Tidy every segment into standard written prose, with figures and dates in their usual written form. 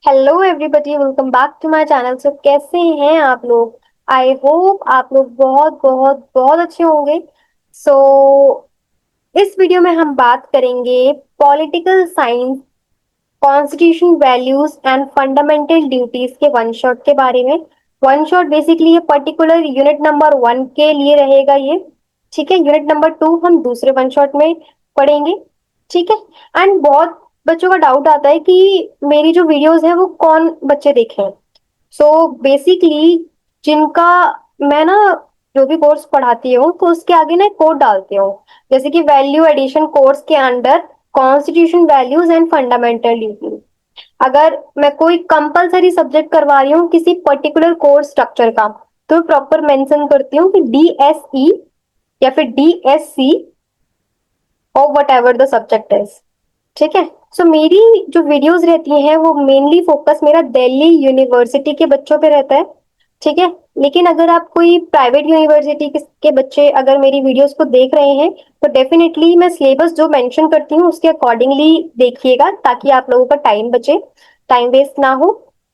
Hello everybody, welcome back to my channel. So कैसे हैं आप लोग? आई होप आप लोग बहुत बहुत बहुत अच्छे होंगे। सो इस वीडियो में हम बात करेंगे political science, constitution values and fundamental duties के वन शॉट के बारे में। वन शॉट बेसिकली ये पर्टिकुलर यूनिट नंबर 1 के लिए रहेगा ये। ठीक है, यूनिट नंबर 2 हम दूसरे वन शॉट में पढ़ेंगे। ठीक है। एंड बहुत बच्चों का डाउट आता है कि मेरी जो वीडियोस है वो कौन बच्चे देखें। सो बेसिकली जिनका मैं ना जो भी कोर्स पढ़ाती हूँ तो उसके आगे ना एक कोड डालती हूँ, जैसे कि वैल्यू एडिशन कोर्स के under constitution values and fundamental duty. अगर मैं कोई कंपलसरी सब्जेक्ट करवा रही हूँ किसी पर्टिकुलर कोर्स स्ट्रक्चर का, तो प्रॉपर मेंशन करती हूँ कि DSE या फिर DSC और what ever the subject is. ठीक है। सो मेरी जो वीडियोस रहती हैं वो मेनली फोकस मेरा दिल्ली यूनिवर्सिटी के बच्चों पे रहता है। ठीक है। लेकिन अगर आप कोई प्राइवेट यूनिवर्सिटी के बच्चे अगर मेरी वीडियोस को देख रहे हैं तो डेफिनेटली मैं सिलेबस जो मेंशन करती हूँ उसके अकॉर्डिंगली देखिएगा, ताकि आप लोगों का टाइम बचे, टाइम वेस्ट ना हो।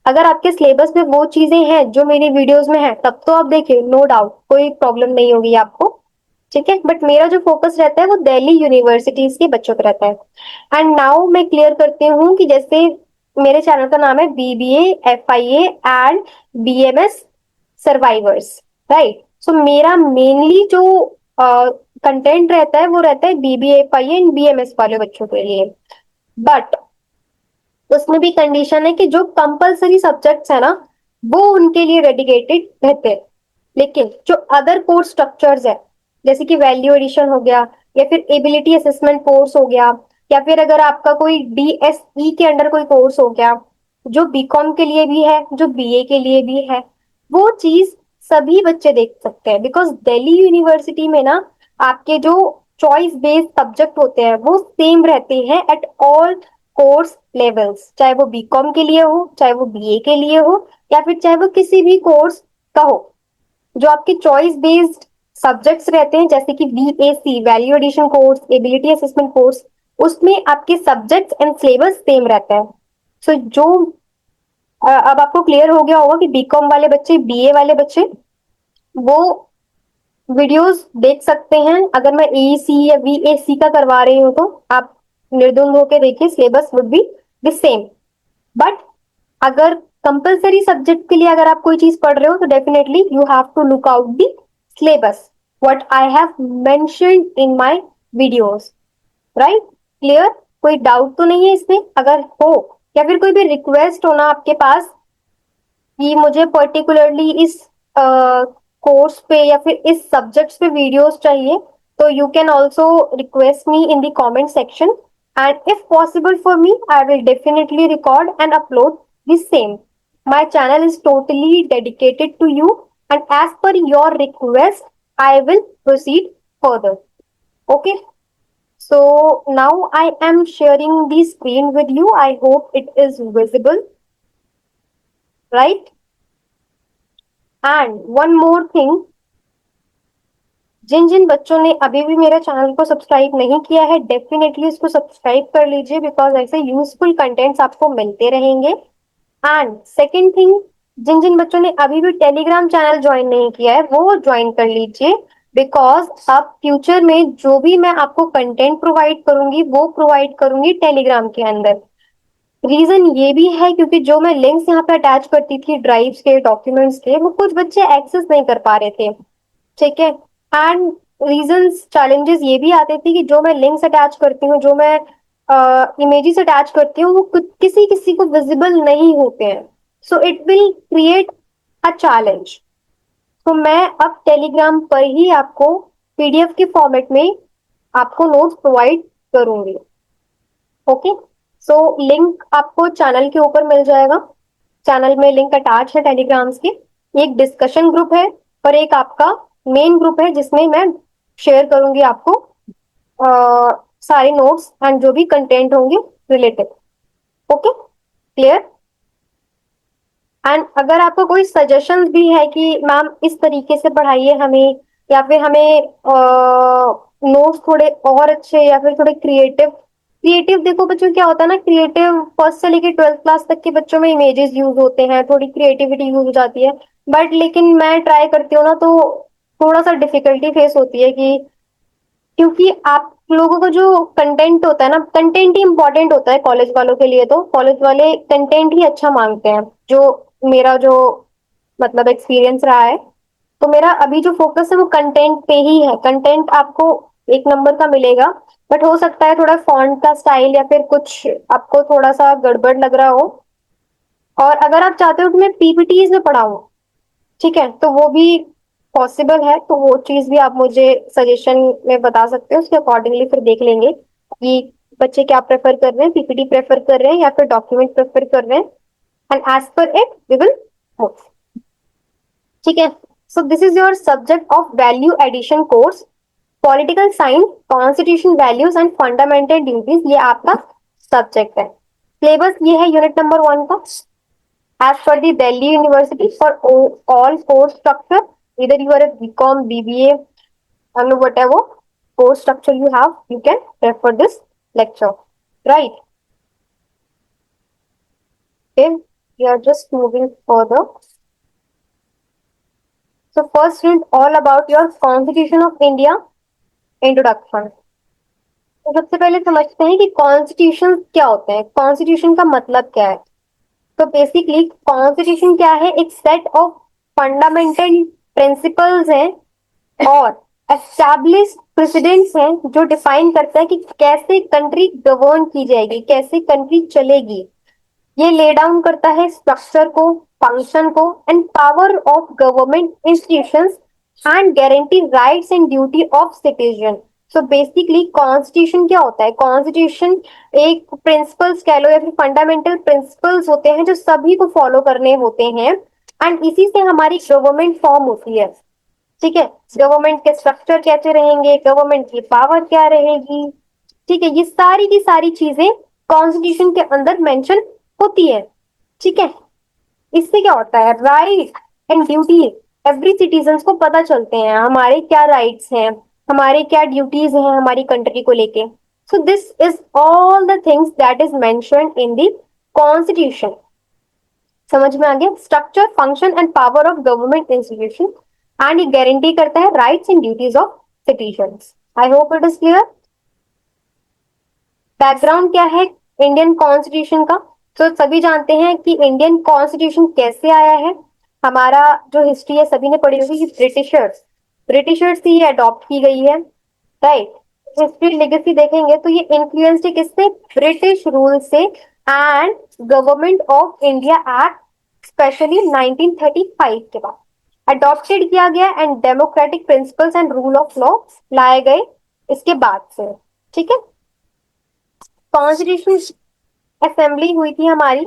अगर आपके सिलेबस में वो चीजें हैं जो मेरी वीडियोस में है तब तो आप देखिए, नो डाउट कोई प्रॉब्लम नहीं होगी आपको। ठीक है। बट मेरा जो फोकस रहता है वो दिल्ली यूनिवर्सिटीज के बच्चों पर रहता है। एंड नाउ मैं क्लियर करती हूँ कि जैसे मेरे चैनल का नाम है BBA FIA and BMS survivors, right. So मेरा मेनली जो कंटेंट रहता है वो रहता है BBA FIA एंड BMS वाले बच्चों के लिए। बट उसमें भी कंडीशन है कि जो कंपलसरी सब्जेक्ट्स है ना वो उनके लिए डेडिकेटेड रहते हैं। लेकिन जो अदर कोर्स स्ट्रक्चर्स है, जैसे कि वैल्यू एडिशन हो गया या फिर एबिलिटी असेसमेंट कोर्स हो गया, या फिर अगर आपका कोई DSE के अंडर कोई कोर्स हो गया, जो बीकॉम के लिए भी है जो BA के लिए भी है, वो चीज सभी बच्चे देख सकते हैं। बिकॉज दिल्ली यूनिवर्सिटी में ना आपके जो चॉइस बेस्ड सब्जेक्ट होते हैं वो सेम रहते हैं एट ऑल कोर्स लेवल्स, चाहे वो बीकॉम के लिए हो, चाहे वो BA के लिए हो, या फिर चाहे वो किसी भी कोर्स का हो। जो आपके चॉइस बेस्ड सब्जेक्ट्स रहते हैं जैसे कि VAC value addition course, ability assessment course, उसमें आपके सब्जेक्ट्स एंड सिलेबस सेम रहता है। सो जो अब आपको क्लियर हो गया होगा कि बीकॉम वाले बच्चे, BA वाले बच्चे वो वीडियोस देख सकते हैं। अगर मैं AEC या VAC का करवा रही हूँ तो आप निर्द्वंद होकर देखिए, syllabus would be the same. But अगर कंपलसरी सब्जेक्ट के लिए अगर आप कोई चीज पढ़ रहे हो तो definitely you have to look out the syllabus what I have mentioned in my videos, right. Clear? कोई डाउट तो नहीं है इसमें? अगर हो या फिर कोई भी रिक्वेस्ट हो ना आपके पास कि मुझे पर्टिकुलरली इस कोर्स पे या फिर इस सब्जेक्ट्स पे वीडियोस चाहिए, तो you can also request me in the comment section, and if possible for me I will definitely record and upload the same. My channel is totally dedicated to you, and as per your request, I will proceed further. Okay, so now I am sharing the screen with you. I hope it is visible, right? And one more thing, जिन जिन बच्चों ने अभी भी मेरे channel को subscribe नहीं किया है definitely इसको सब्सक्राइब कर लीजिए, बिकॉज ऐसे यूजफुल कंटेंट्स आपको मिलते रहेंगे। एंड सेकेंड थिंग, जिन जिन बच्चों ने अभी भी टेलीग्राम चैनल ज्वाइन नहीं किया है वो ज्वाइन कर लीजिए, बिकॉज अब फ्यूचर में जो भी मैं आपको कंटेंट प्रोवाइड करूंगी वो प्रोवाइड करूंगी टेलीग्राम के अंदर। रीजन ये भी है क्योंकि जो मैं लिंक्स यहाँ पे अटैच करती थी ड्राइव्स के, डॉक्यूमेंट्स के, वो कुछ बच्चे एक्सेस नहीं कर पा रहे थे। ठीक है। एंड रीजंस चैलेंजेस ये भी आते थे कि जो मैं लिंक्स अटैच करती हूँ, जो मैं इमेजेस अटैच करती हूँ, वो किसी किसी को विजिबल नहीं होते हैं। So it will create a challenge. तो मैं अब टेलीग्राम पर ही आपको PDF के फॉर्मेट में आपको नोट्स प्रोवाइड करूंगी। ओके। सो लिंक आपको चैनल के ऊपर मिल जाएगा। चैनल में लिंक अटैच है टेलीग्राम्स के। एक डिस्कशन ग्रुप है और एक आपका मेन ग्रुप है जिसमें मैं शेयर करूंगी आपको सारे नोट्स एंड जो भी कंटेंट होंगे रिलेटेड। Okay, clear? एंड अगर आपको कोई सजेशन भी है कि मैम इस तरीके से पढ़ाइए हमें, या फिर हमें नोट्स थोड़े और अच्छे या फिर थोड़े क्रिएटिव क्रिएटिव देखो बच्चों क्या होता है ना, क्रिएटिव फर्स्ट से लेके 12th क्लास तक के बच्चों में इमेजेस यूज होते हैं, थोड़ी क्रिएटिविटी यूज हो जाती है। बट लेकिन मैं ट्राई करती हूँ ना तो थोड़ा सा डिफिकल्टी फेस होती है कि क्योंकि आप लोगों का जो कंटेंट होता है ना, कंटेंट ही इंपॉर्टेंट होता है कॉलेज वालों के लिए, तो कॉलेज वाले कंटेंट ही अच्छा मांगते हैं। जो मेरा जो मतलब एक्सपीरियंस रहा है, तो मेरा अभी जो फोकस है वो कंटेंट पे ही है। कंटेंट आपको एक नंबर का मिलेगा, बट हो सकता है थोड़ा फॉन्ट का स्टाइल या फिर कुछ आपको थोड़ा सा गड़बड़ लग रहा हो। और अगर आप चाहते हो कि मैं पीपीटीज में पढ़ाऊँ, ठीक है, तो वो भी पॉसिबल है। तो वो चीज भी आप मुझे सजेशन में बता सकते हो, उसके अकॉर्डिंगली फिर देख लेंगे कि बच्चे क्या प्रेफर कर रहे हैं, पीपीटी प्रेफर कर रहे हैं या फिर डॉक्यूमेंट प्रेफर कर रहे हैं, and as per it we will move. ठीक है। So this is your subject of value addition course, political science, constitution values and fundamental duties, ये आपका सब्जेक्ट है। सिलेबस ये है यूनिट नंबर 1 का। As per the Delhi University, for all course structure, either you are a BCom, BBA, and whatever course structure you have, you can refer this lecture. Right? Okay, we are just moving further. So first read all about your Constitution of India introduction. तो सबसे पहले समझते हैं कि constitution क्या होते हैं, constitution का मतलब क्या है। तो बेसिकली कॉन्स्टिट्यूशन क्या है, एक सेट ऑफ फंडामेंटल प्रिंसिपल्स हैं और एस्टैब्लिश प्रेसिडेंट्स हैं जो डिफाइन करता है कि कैसे कंट्री गवर्न की जाएगी, कैसे कंट्री चलेगी। ये ले डाउन करता है स्ट्रक्चर को, फंक्शन को and power of government institutions and guarantee rights and duty of citizen. So basically constitution क्या होता है, कॉन्स्टिट्यूशन एक प्रिंसिपल्स कह लो या फिर फंडामेंटल प्रिंसिपल्स होते हैं जो सभी को फॉलो करने होते हैं, एंड इसी से हमारी गवर्नमेंट फॉर्म होती है। ठीक है, गवर्नमेंट के स्ट्रक्चर कैसे रहेंगे, गवर्नमेंट की पावर क्या रहेगी, ठीक है, ये सारी की सारी चीजें कॉन्स्टिट्यूशन के अंदर मेंशन होती है। ठीक है, इससे क्या होता है, right and duty every citizen को पता चलते हैं, हमारे क्या राइट्स हैं, हमारे क्या ड्यूटीज हैं हमारी कंट्री को लेके। सो this is all the things that is mentioned in the constitution. समझ में आ गया, structure, function and power of government institution, and ये गारंटी करता है rights and duties of citizens. I hope it is clear. Background क्या है Indian constitution का, तो सभी जानते हैं कि इंडियन कॉन्स्टिट्यूशन कैसे आया है। हमारा जो हिस्ट्री है सभी ने पढ़ी होगी कि ब्रिटिशर्स ब्रिटिशर्स से ये अडॉप्ट की गई है। राइट, हिस्ट्री लेगेसी देखेंगे तो ये इन्फ्लुएंस्ड है किससे, ब्रिटिश रूल से and government of India act specially 1935 के बाद अडॉप्टेड किया गया, and democratic principles and rule of law लाए गए इसके बाद से। ठीक है, कॉन्स्टिट्यूशन असेंबली हुई थी हमारी,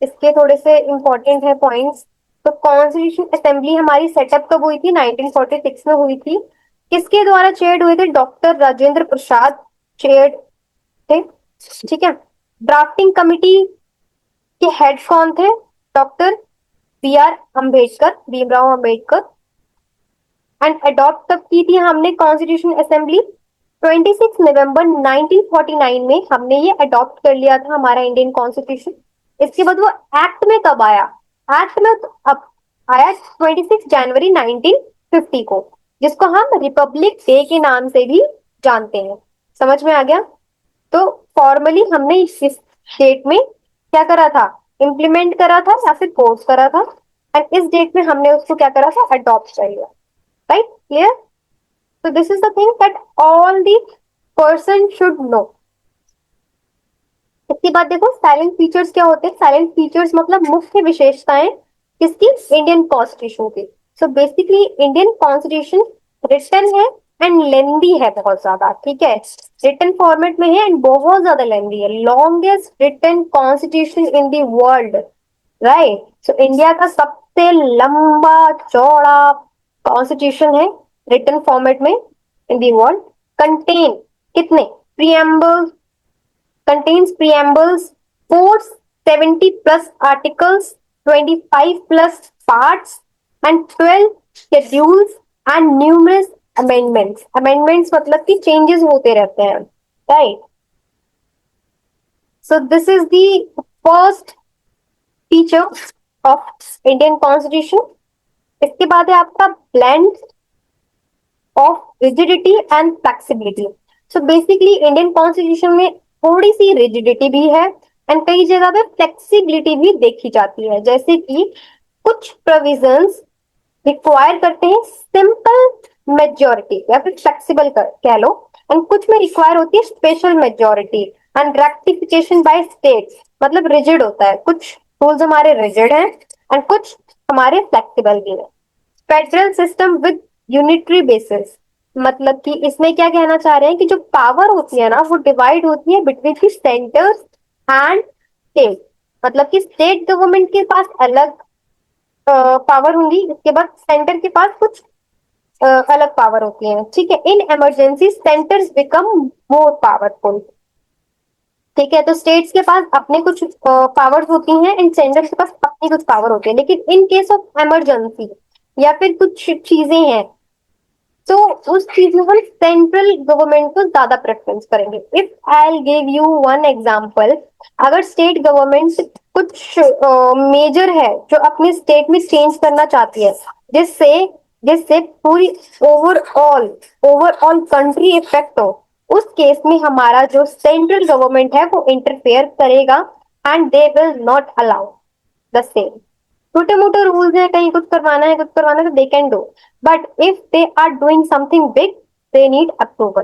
इसके थोड़े से इंपॉर्टेंट है पॉइंट्स। तो कॉन्स्टिट्यूशन असेंबली हमारी सेटअप कब हुई थी, 1946 में हुई थी। किसके द्वारा चेयर्ड हुए थे, डॉक्टर राजेंद्र प्रसाद चेयर्ड थे। ठीक है, ड्राफ्टिंग कमिटी के हेड कौन थे, doctor B R Ambedkar, Bhimrao Ambedkar. And adopt कब की थी हमने कॉन्स्टिट्यूशन असेंबली, 26 नवंबर 1949 में हमने ये अडॉप्ट कर लिया था हमारा इंडियन कॉन्स्टिट्यूशन। इसके बाद वो एक्ट में कब आया, एक्ट में तो अब आया 26 जनवरी 1950 को, जिसको हम रिपब्लिक डे के नाम से भी जानते हैं। समझ में आ गया। तो फॉर्मली हमने इस डेट में क्या करा था, इम्प्लीमेंट करा था या फिर कोर्स करा था, एंड इस डेट में हमने उसको क्या करा था, अडॉप्ट कर लिया। Right, clear. So this is the thing that all the person should know. इसके बाद देखो साइलेंट फीचर्स क्या होते हैं, साइलेंट फीचर्स मतलब मुख्य विशेषताएं किसकी, इंडियन कॉन्स्टिट्यूशन की। So basically Indian constitution written है एंड लेंदी है बहुत ज्यादा। ठीक है, रिटन फॉर्मेट में है एंड बहुत ज्यादा लेंदी है, longest written constitution in the world. Right, so India का सबसे लंबा चौड़ा कॉन्स्टिट्यूशन है रिटन फॉर्मेट में इन दी वर्ल्ड। कंटेन कितने preamble, contains preambles, 470 plus articles, 25 plus parts and 12 schedules and numerous amendments. Amendments मतलब कि चेंजेस होते रहते हैं। Right, So this is the first feature of Indian Constitution. इसके बाद है आपका blend of rigidity and flexibility. So basically Indian constitution में थोड़ी सी रिजिडिटी भी है एंड कई जगह पे फ्लेक्सिबिलिटी भी देखी जाती है, जैसे कि कुछ प्रोविजंस रिक्वायर करते हैं सिंपल मेजोरिटी या फिर फ्लेक्सिबल कह लो, एंड कुछ में रिक्वायर होती है special majority and rectification by states, मतलब रिजिड होता है, कुछ रूल्स हमारे रिजिड हैं एंड कुछ हमारे फ्लेक्सिबल भी है। Federal system with unitary basis, मतलब कि इसमें क्या कहना चाह रहे हैं कि जो पावर होती है ना वो डिवाइड होती है between the centres and state, मतलब कि स्टेट गवर्नमेंट के पास अलग पावर होंगी, इसके बाद सेंटर के पास कुछ अलग पावर होती है। ठीक है, in emergency centres become more powerful. ठीक है, तो स्टेट्स के पास अपने कुछ पावर्स होती हैं एंड सेंटर के पास अपनी कुछ पावर होती है, लेकिन इन केस ऑफ इमरजेंसी या फिर कुछ चीजें हैं तो उस चीज में हम सेंट्रल गवर्नमेंट को ज्यादा प्रेफरेंस करेंगे। If I give you one example, अगर स्टेट गवर्नमेंट कुछ मेजर है जो अपने स्टेट में चेंज करना चाहती है, जिससे जिससे पूरी ओवरऑल ओवरऑल कंट्री इफेक्ट हो, उस केस में हमारा जो सेंट्रल गवर्नमेंट है वो इंटरफेयर करेगा and they will not allow the same. छोटे मोटे रूल्स है, कहीं कुछ करवाना है तो they can do, but if they are doing something big they need approval.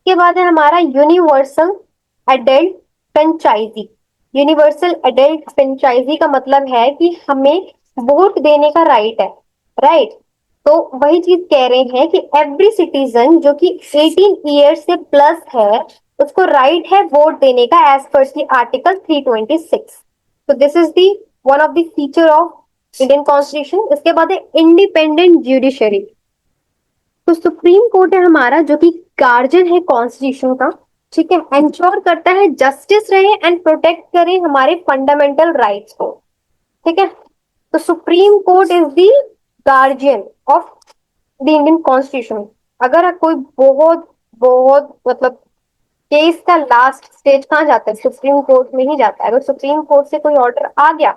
के बाद है हमारा universal adult franchise. Universal adult franchise का मतलब है कि हमें वोट देने का राइट है, राइट। तो वही चीज कह रहे हैं कि एवरी सिटीजन जो कि 18 ईयर से प्लस है उसको राइट है वोट देने का एज पर दी आर्टिकल 326। तो this is the one of the feature of Indian constitution. इसके बाद है इंडिपेंडेंट ज्यूडिशरी। तो सुप्रीम कोर्ट है हमारा जो कि गार्जियन है कॉन्स्टिट्यूशन का, ठीक है, एंश्योर करता है जस्टिस रहे एंड प्रोटेक्ट करे हमारे फंडामेंटल राइट्स को। ठीक है, तो supreme court is the guardian of the Indian constitution. अगर कोई बहुत बहुत मतलब केस का लास्ट स्टेज कहाँ जाता है, सुप्रीम कोर्ट में ही जाता है। अगर सुप्रीम कोर्ट से कोई ऑर्डर आ गया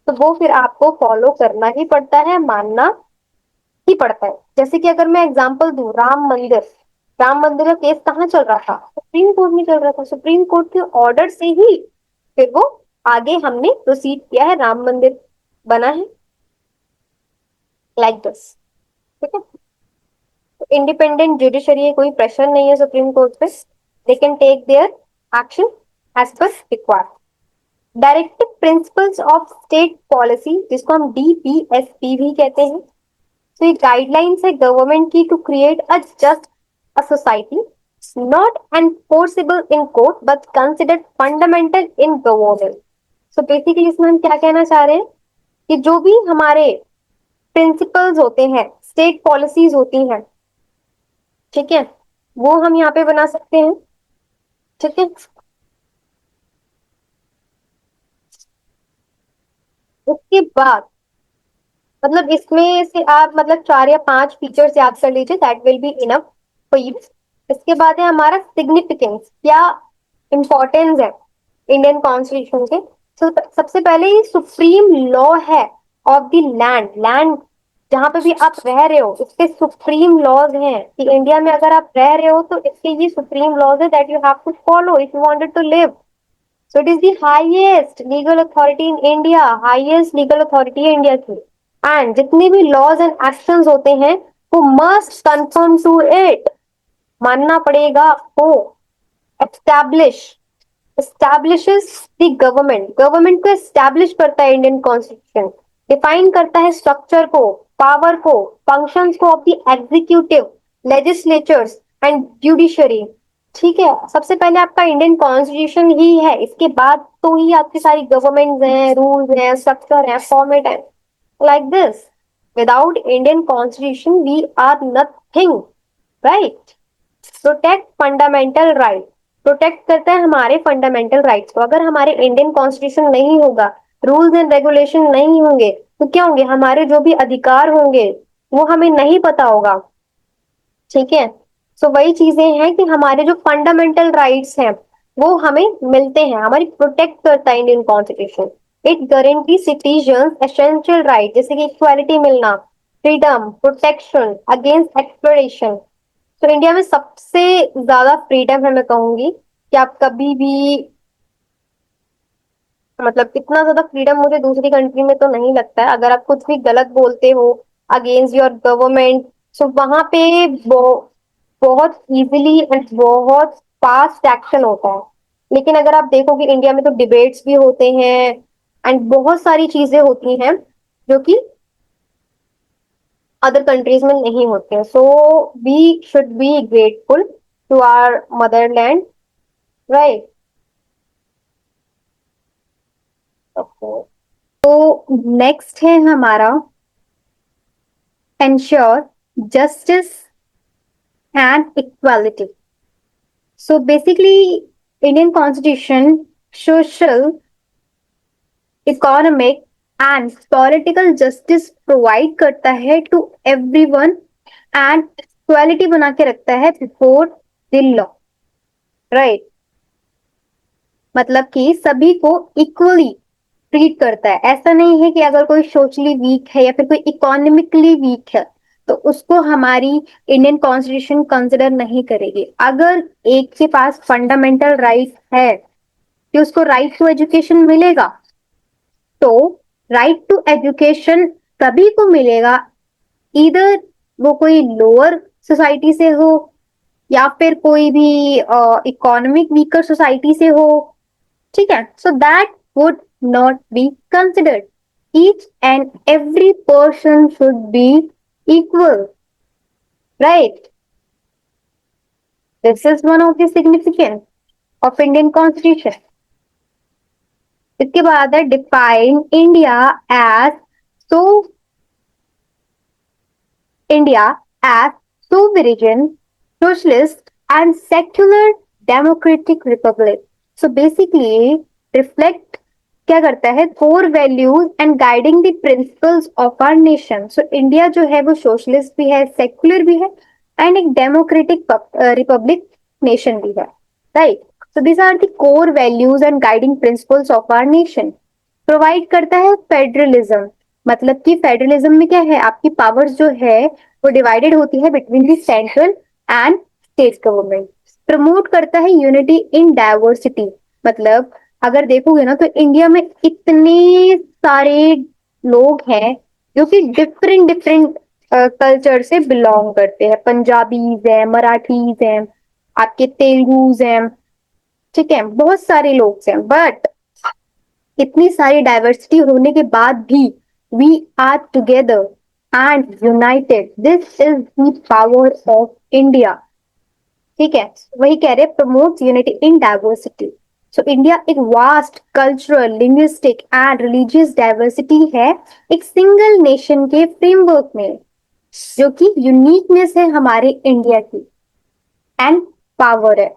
तो वो फिर आपको फॉलो करना ही पड़ता है, मानना ही पड़ता है। जैसे कि अगर मैं एग्जांपल दूं, राम मंदिर का केस कहाँ चल रहा था, सुप्रीम कोर्ट में चल रहा था। सुप्रीम कोर्ट के ऑर्डर से ही फिर वो आगे हमने प्रोसीड किया है, राम मंदिर बना है, लाइक दिस। ठीक है, तो इंडिपेंडेंट जुडिशरी है, कोई प्रेशर नहीं है सुप्रीम कोर्ट पे, they can take their action as per required. Directive principles of state policy, जिसको हम डीपीएसपी भी कहते हैं। तो ये गाइडलाइंस है गवर्नमेंट की to create a just a society, not enforceable in court but considered fundamental in governance. So basically इसमें हम क्या कहना चाह रहे हैं कि जो भी हमारे प्रिंसिपल्स होते हैं, स्टेट पॉलिसीज होती हैं, ठीक है, वो हम यहाँ पे बना सकते हैं। ठीक है, उसके बाद मतलब इसमें से आप मतलब 4 या 5 फीचर्स याद कर लीजिए, that will be enough for you. इसके बाद है हमारा सिग्निफिकेंस, क्या इंपॉर्टेंस है इंडियन कॉन्स्टिट्यूशन के। तो सबसे पहले ये सुप्रीम लॉ है ऑफ द लैंड। लैंड जहां पे भी आप रह रहे हो इसके सुप्रीम लॉज हैं, कि इंडिया में अगर आप रह रहे हो तो इसके ये सुप्रीम लॉज है that you have to follow if you wanted to live. So it is the highest legal authority in India, highest legal authority है इंडिया की। एंड जितने भी लॉज एंड एक्शंस होते हैं वो मस्ट कंफर्म टू इट, मानना पड़ेगा आपको। Establish, establishes the government, government को एस्टैब्लिश करता है इंडियन कॉन्स्टिट्यूशन। डिफाइन करता है स्ट्रक्चर को, पावर को, फंक्शंस को of the executive, legislatures and judiciary. ठीक है, सबसे पहले आपका इंडियन कॉन्स्टिट्यूशन ही है, इसके बाद तो ही आपकी सारी गवर्नमेंट हैं, रूल्स हैं, स्ट्रक्चर है, फॉर्मेट है, like this. Without Indian constitution we are nothing, right. Protect fundamental right, protect करता है हमारे फंडामेंटल राइट्स को। अगर हमारे इंडियन कॉन्स्टिट्यूशन नहीं होगा, रूल्स एंड रेगुलेशन नहीं होंगे तो क्या होंगे, हमारे जो भी अधिकार होंगे वो हमें नहीं पता होगा। ठीक है, सो वही चीजें हैं कि हमारे जो फंडामेंटल राइट्स हैं वो हमें मिलते हैं, हमारी प्रोटेक्ट करता है Indian constitution. It guarantee citizen essential right जैसे कि इक्वालिटी मिलना, फ्रीडम, प्रोटेक्शन अगेंस्ट एक्सप्लोरेशन। तो इंडिया में सबसे ज्यादा फ्रीडम है, मैं कहूंगी कि आप कभी भी, मतलब इतना ज्यादा फ्रीडम मुझे दूसरी कंट्री में तो नहीं लगता है। अगर आप कुछ भी गलत बोलते हो अगेंस्ट योर गवर्नमेंट, तो वहां पे बहुत इजीली एंड बहुत फास्ट एक्शन होता है। लेकिन अगर आप देखोगे इंडिया में तो डिबेट्स भी होते हैं एंड बहुत सारी चीजें होती हैं जो कि अदर कंट्रीज में नहीं होते हैं। So we should be grateful to our motherland, right. तो नेक्स्ट है हमारा ensure justice and equality. So basically Indian constitution social, economic and political justice provide करता है टू एवरीवन एंड इक्वालिटी बना के रखता है बिफोर द लॉ, राइट। मतलब कि सभी को इक्वली ट्रीट करता है। ऐसा नहीं है कि अगर कोई सोशली वीक है या फिर कोई इकोनॉमिकली वीक है तो उसको हमारी इंडियन कॉन्स्टिट्यूशन कंसिडर नहीं करेगी। अगर एक के पास फंडामेंटल राइट है कि उसको राइट टू एजुकेशन मिलेगा, तो राइट टू एजुकेशन सभी को मिलेगा, इधर वो कोई लोअर सोसाइटी से हो या फिर कोई भी इकोनॉमिक वीकर सोसाइटी से हो, ठीक है। So that would not be considered. Each and every person should be equal, right. This is one of the significance of Indian constitution. इसके बाद है define India as, so India as sovereign, socialist, and secular democratic republic. So basically, reflect क्या करता है core values and guiding the principles of our nation. So India जो है वो socialist भी है, सेक्युलर भी है एंड एक डेमोक्रेटिक रिपब्लिक नेशन भी है, राइट। So this are the core values and guiding principles of our nation. Provide करता है फेडरलिज्म, मतलब कि फेडरलिज्म में क्या है, आपकी पावर्स जो है वो डिवाइडेड होती है between the central and state government. Promote करता है यूनिटी इन डाइवर्सिटी, मतलब अगर देखोगे ना तो इंडिया में इतने सारे लोग हैं जो कि डिफरेंट डिफरेंट कल्चर से बिलोंग करते हैं। पंजाबीज हैं, मराठीज हैं, आपके तेलुगुज हैं, ठीक है, बहुत सारे लोग हैं। बट इतनी सारी डाइवर्सिटी होने के बाद भी we are together and united, this is the power of India, ठीक है। वही कह रहे promote unity in diversity. So India एक vast cultural, linguistic and religious diversity है एक सिंगल नेशन के फ्रेमवर्क में, जो कि यूनिकनेस है हमारे इंडिया की एंड पावर है।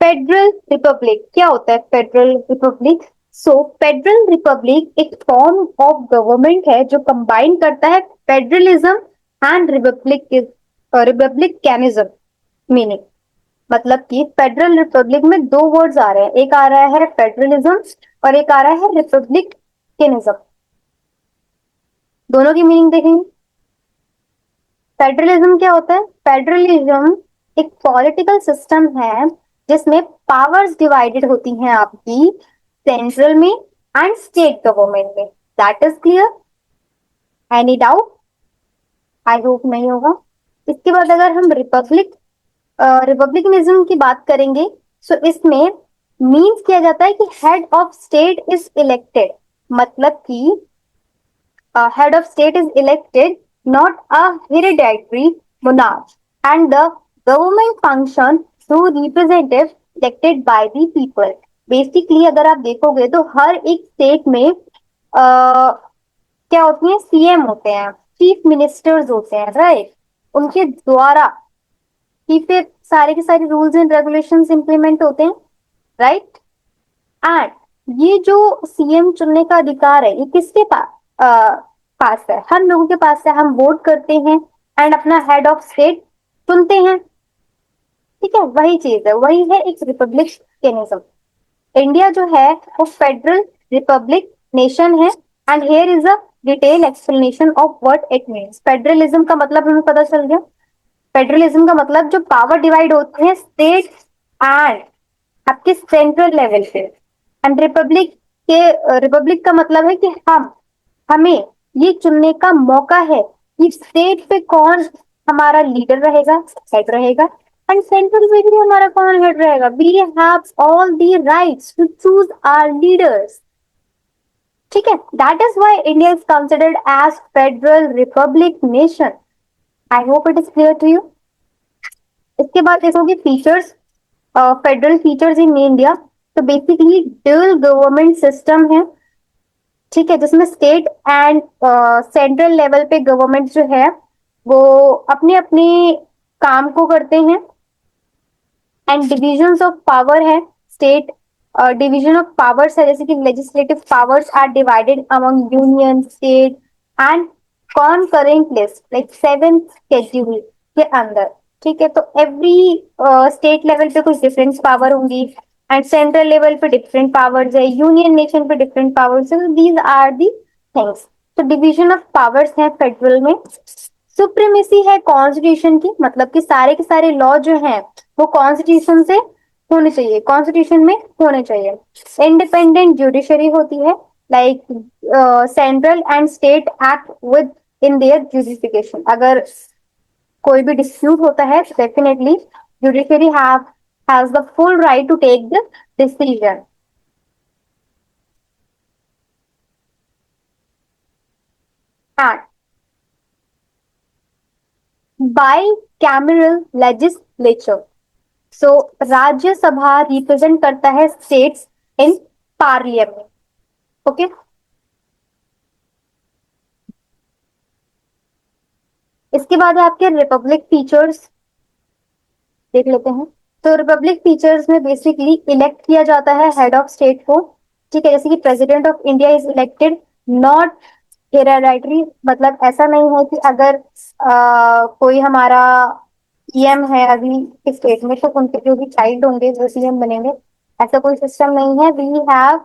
फेडरल रिपब्लिक क्या होता है? फेडरल रिपब्लिक, सो फेडरल रिपब्लिक एक फॉर्म ऑफ गवर्नमेंट है जो कंबाइन करता है फेडरलिज्म एंड रिपब्लिकनिज्म मीनिंग। मतलब कि फेडरल रिपब्लिक में दो वर्ड्स आ रहे हैं, एक आ रहा है फेडरलिज्म और एक आ रहा है रिपब्लिकनिज्म। दोनों की मीनिंग देखेंगे। फेडरलिज्म क्या होता है? फेडरलिज्म एक पॉलिटिकल सिस्टम है जिसमें पावर्स डिवाइडेड होती हैं आपकी सेंट्रल में एंड स्टेट गवर्नमेंट में। That is clear? Any doubt? I hope नहीं होगा। इसके बाद अगर हम रिपब्लिकनिज्म की बात करेंगे, सो इसमें मीन्स किया जाता है कि head of state is elected, मतलब कि head of state is elected, not a hereditary monarch, and the government function through representative elected by the people. Basically अगर आप देखोगे तो हर एक स्टेट में क्या होती है, सीएम होते हैं, चीफ मिनिस्टर्स होते हैं, राइट। उनके द्वारा ही फिर सारे के सारे रूल्स एंड रेगुलेशंस इंप्लीमेंट होते हैं, राइट। एंड ये जो सीएम चुनने का अधिकार है ये किसके पास है? हम लोगों के पास है। हम वोट करते हैं एंड अपना हेड ऑफ स्टेट चुनते हैं। ठीक है, वही चीज है, वही है एक रिपब्लिकनिज्म। इंडिया जो है वो फेडरल रिपब्लिक नेशन है। And here is a detail explanation of what it means. Federalism का मतलब हमें पता चल गया। फेडरलिज्म का मतलब जो पावर डिवाइड होते हैं स्टेट एंड आपके सेंट्रल लेवल पे। एंड रिपब्लिक का मतलब है कि हमें ये चुनने का मौका है कि स्टेट पे कौन हमारा लीडर रहेगा, हेड रहेगा। एंड सेंट्रल पे भी हमारा कौन हेड रहेगा। We have all the rights to choose our leaders. ठीक है, that is why India is considered as federal republic nation. I hope it is clear to you. इसके बाद देखोगे features, federal features in India. तो basically dual government system है। ठीक है, जिसमें स्टेट एंड सेंट्रल लेवल पे गवर्नमेंट जो है वो अपने अपने काम को करते हैं। एंड डिविजन ऑफ पावर है। स्टेट डिवीजन ऑफ पावर्स है, जैसे कि legislative powers are divided among union state and concurrent list like seventh schedule के अंदर। ठीक है, तो एवरी स्टेट लेवल पे कुछ डिफरेंट पावर होंगी एंड सेंट्रल लेवल पे डिफरेंट पावर्स है, यूनियन नेशन पे डिफरेंट पावर्स है। These are the things. तो डिवीजन ऑफ पावर्स है फेडरल में। सुप्रीमेसी है कॉन्स्टिट्यूशन की, मतलब कि सारे के सारे लॉ जो हैं वो कॉन्स्टिट्यूशन से होने चाहिए, कॉन्स्टिट्यूशन में होने चाहिए। इंडिपेंडेंट जुडिशरी होती है, like central and state act within their jurisdiction. अगर कोई भी डिस्प्यूट होता है तो definitely judiciary has the full right to take the decision. And bicameral legislature. So Rajya Sabha represent करता है स्टेट्स इन पार्लियामेंट। ओके, इसके बाद है आपके रिपब्लिक फीचर्स, देख लेते हैं। तो रिपब्लिक फीचर्स में बेसिकली इलेक्ट किया जाता है हेड ऑफ स्टेट को। ठीक है, जैसे कि president of India is elected, not hereditary. मतलब ऐसा नहीं है कि अगर कोई हमारा पीएम है अभी इस स्टेट में तो उनके जो भी चाइल्ड होंगे वो सीएम बनेंगे। ऐसा कोई सिस्टम नहीं है। वी हैव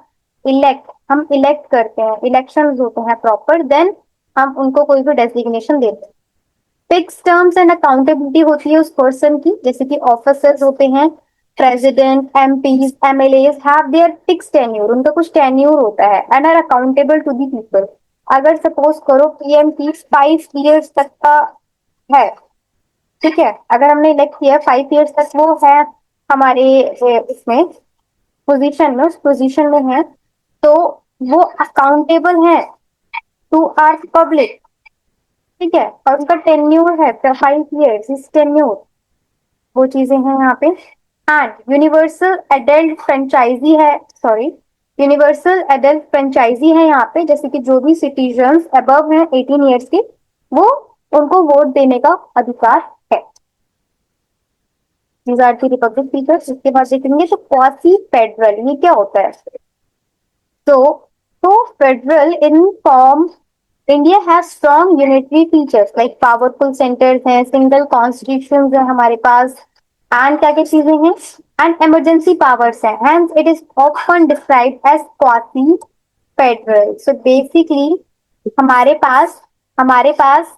इलेक्ट, हम इलेक्ट करते हैं, इलेक्शन होते हैं प्रॉपर, देन हम उनको कोई भी डेजिग्नेशन देते हैं। फिक्स टर्म्स एंड अकाउंटेबिलिटी होती है उस पर्सन की, जैसे कि ऑफिसर्स होते हैं, president, MPs, MLAs have their fix tenure, उनका कुछ टेन्यूर होता है and are accountable to the people. अगर सपोज करो पीएम की 5 इयर्स तक का है, ठीक है, अगर हमने इलेक्ट किया 5 इयर्स तक वो है हमारे इसमें पोजीशन में, उस पोजीशन में है, तो वो अकाउंटेबल है टू आर पब्लिक। ठीक है, और उनका टेन्यूर है 5 इयर्स, इस टेन्यूर, वो चीजें हैं यहाँ पे। एंड यूनिवर्सल एडल्ट फ्रेंचाइजी है, सॉरी, यूनिवर्सल एडल्ट फ्रेंचाइजी है यहाँ पे, जैसे कि जो भी सिटीजन अबव हैं 18 इयर्स के, वो उनको वोट देने का अधिकार है। These are the republic features. इसके बाद देखेंगे तो क्वासी फेडरल, ये क्या होता है। तो federal in form, India has strong unitary features like powerful centers हैं, सिंगल कॉन्स्टिट्यूशन है हमारे पास, एंड क्या क्या चीजें हैं, एंड इमरजेंसी पावर्स हैं। Hence it is often described as quasi federal. So basically हमारे पास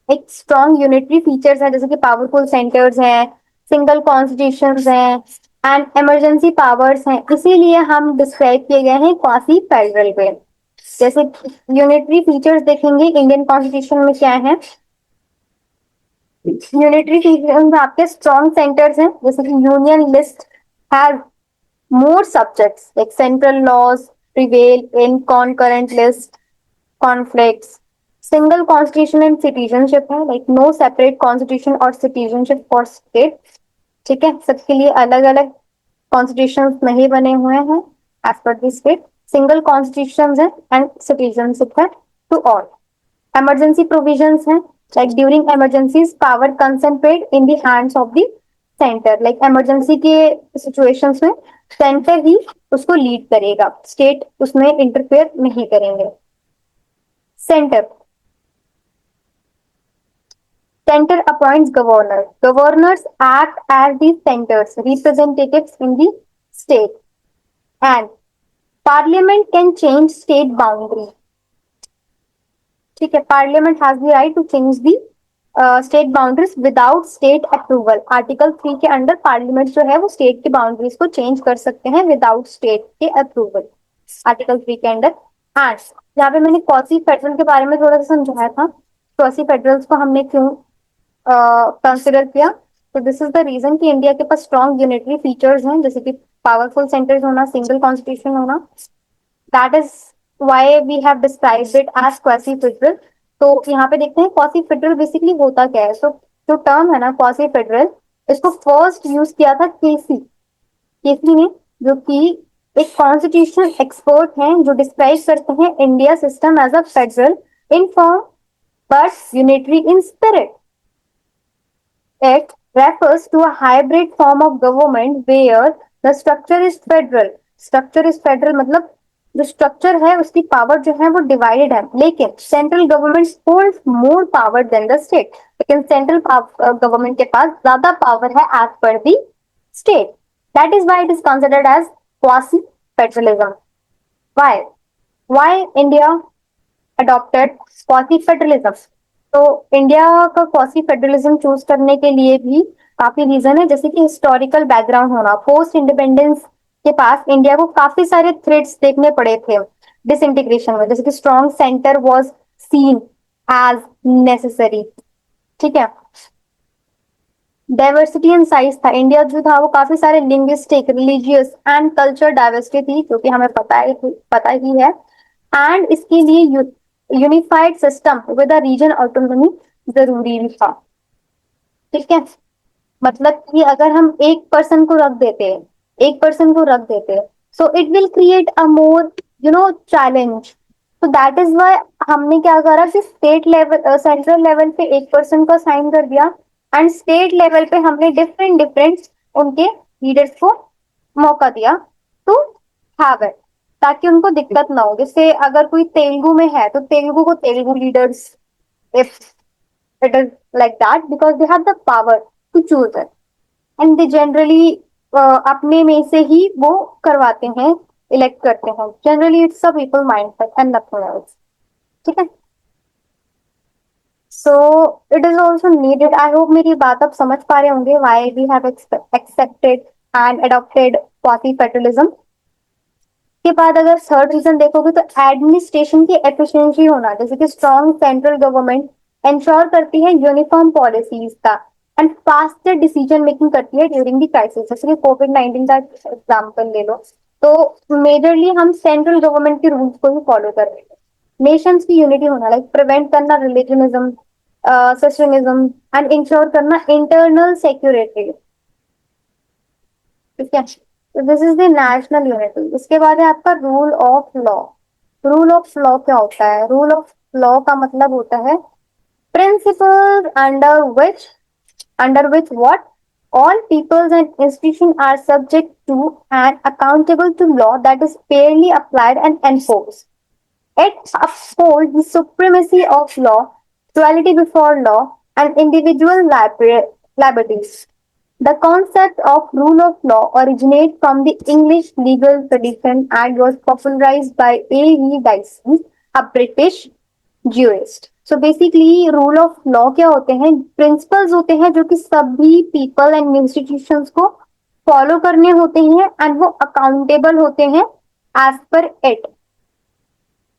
एक स्ट्रॉन्ग यूनिटरी फीचर्स है, जैसे कि पावरफुल सेंटर्स हैं, सिंगल कॉन्स्टिट्यूशन हैं एंड इमरजेंसी पावर्स हैं, इसीलिए हम डिस्क्राइब किए गए हैं क्वासी फेडरल पे। जैसे यूनिटरी फीचर्स देखेंगे इंडियन कॉन्स्टिट्यूशन में क्या है। यूनिटरी फीचर्स आपके स्ट्रॉन्ग सेंटर्स हैं, जैसे कि union list has more subjects like central laws prevail in concurrent list conflicts. Single constitution and citizenship है, लाइक नो सेपरेट कॉन्स्टिट्यूशन और सिटीजनशिप फॉर स्टेट। ठीक है, सबके लिए अलग अलग कॉन्स्टिट्यूशन नहीं बने हुए हैं as per the state. Single constitution है एंड सिटीजनशिप है टू ऑल। इमरजेंसी प्रोविजंस हैं, like during emergencies power concentrate in the hands of the center. Like emergency के सिचुएशंस में सेंटर ही उसको लीड करेगा, स्टेट उसमें इंटरफेयर नहीं करेंगे। Center Center appoints governor. Governors act as the center's representatives in the state. And parliament can change state boundary. ठीक है, parliament has the right to change the state boundaries without state approval. Article 3 के under parliament जो है वो state की boundaries को change कर सकते हैं विदाउट स्टेट के अप्रूवल. आर्टिकल 3 के अंडर. एंड यहाँ पे मैंने क्वासी फेडरल के बारे में थोड़ा सा समझाया था. क्वासी फेडरल्स को हमने क्यों कंसिडर किया. तो दिस इज द रीजन कि इंडिया के पास स्ट्रॉन्ग यूनिटरी फीचर्स हैं, जैसे कि पावरफुल सेंटर्स होना, सिंगल कॉन्स्टिट्यूशन होना. That is why we have described it as quasi federal. तो यहाँ पे देखते हैं क्वासी फेडरल बेसिकली होता क्या है. सो जो टर्म है ना क्वासी फेडरल, इसको फर्स्ट यूज किया था केसी ने, जो कि एक कॉन्स्टिट्यूशनल एक्सपर्ट हैं, जो डिस्क्राइब करते हैं India system as a federal in form but unitary in spirit. It refers to a hybrid form of government where the structure is federal. Structure is federal मतलब जो स्ट्रक्चर है उसकी power जो है वो डिवाइडेड है, लेकिन central government hold more power than the state. लेकिन सेंट्रल गवर्नमेंट के पास ज्यादा पावर है as per the state. That is why it is considered as quasi federalism. Why why India adopted quasi federalism. तो India का quasi federalism choose करने के लिए भी काफी रीजन है, जैसे कि हिस्टोरिकल बैकग्राउंड होना. पोस्ट इंडिपेंडेंस के पास इंडिया को काफी सारे थ्रेट्स देखने पड़े थे डिसइंटीग्रेशन में, जैसे कि strong centre was seen as necessary. ठीक है. डाइवर्सिटी एंड साइज था. इंडिया जो था वो काफी सारे linguistic, religious and culture diversity थी, जो कि हमें पता ही है. एंड इसके लिए unified system with a region autonomy जरूरी भी था. ठीक है. मतलब कि अगर हम एक पर्सन को रख देते so it will create a more challenge. तो दैट इज वाई हमने क्या करा कि स्टेट लेवल सेंट्रल लेवल पे एक पर्सन को साइन कर दिया, एंड स्टेट लेवल पे हमने डिफरेंट डिफरेंट उनके लीडर्स को मौका दिया टू हैव इट, ताकि उनको दिक्कत ना हो. जैसे अगर कोई तेलुगु में है तो तेलुगु को Telugu leaders, if it is like that, because they have the power to choose it, and they generally अपने में से ही वो करवाते हैं, इलेक्ट करते हैं. Generally it's a people mindset and nothing else. ठीक है. So it is also needed. I hope मेरी बात आप समझ पा रहे होंगे why we have accepted and adopted quasi federalism. के बाद अगर थर्ड रीजन देखोगे तो एडमिनिस्ट्रेशन की एफिशिएंसी होना, जैसे कि स्ट्रॉन्ग सेंट्रल गवर्नमेंट इंश्योर करती है यूनिफॉर्म पॉलिसीज का एंड फास्टर डिसीजन मेकिंग करती है ड्यूरिंग द क्राइसिस. जैसे कि कोविड-19 का एग्जांपल ले लो, तो मेजरली हम सेंट्रल गवर्नमेंट के रूल्स को ही फॉलो कर रहे हैं. नेशंस की यूनिटी होना, लाइक प्रिवेंट करना रिलीजनिज्म, सेशनिज्म एंड इंश्योर करना इंटरनल सिक्योरिटी. ठीक है. तो this is the national unity. इसके बाद है आपका rule of law. Rule of law क्या होता है. रूल ऑफ लॉ का मतलब होता है principal under which what all peoples and institutions are subject to and accountable to law that is fairly applied and enforced. It upholds the supremacy of law, equality before law, and individual liberties. The concept of rule of law originates from the English legal tradition and was popularized by A.V. Dicey, a British jurist. So basically rule of law क्या होते हैं. Principles होते हैं जो कि सभी people and institutions को follow करने होते हैं, एंड वो अकाउंटेबल होते हैं एज पर इट.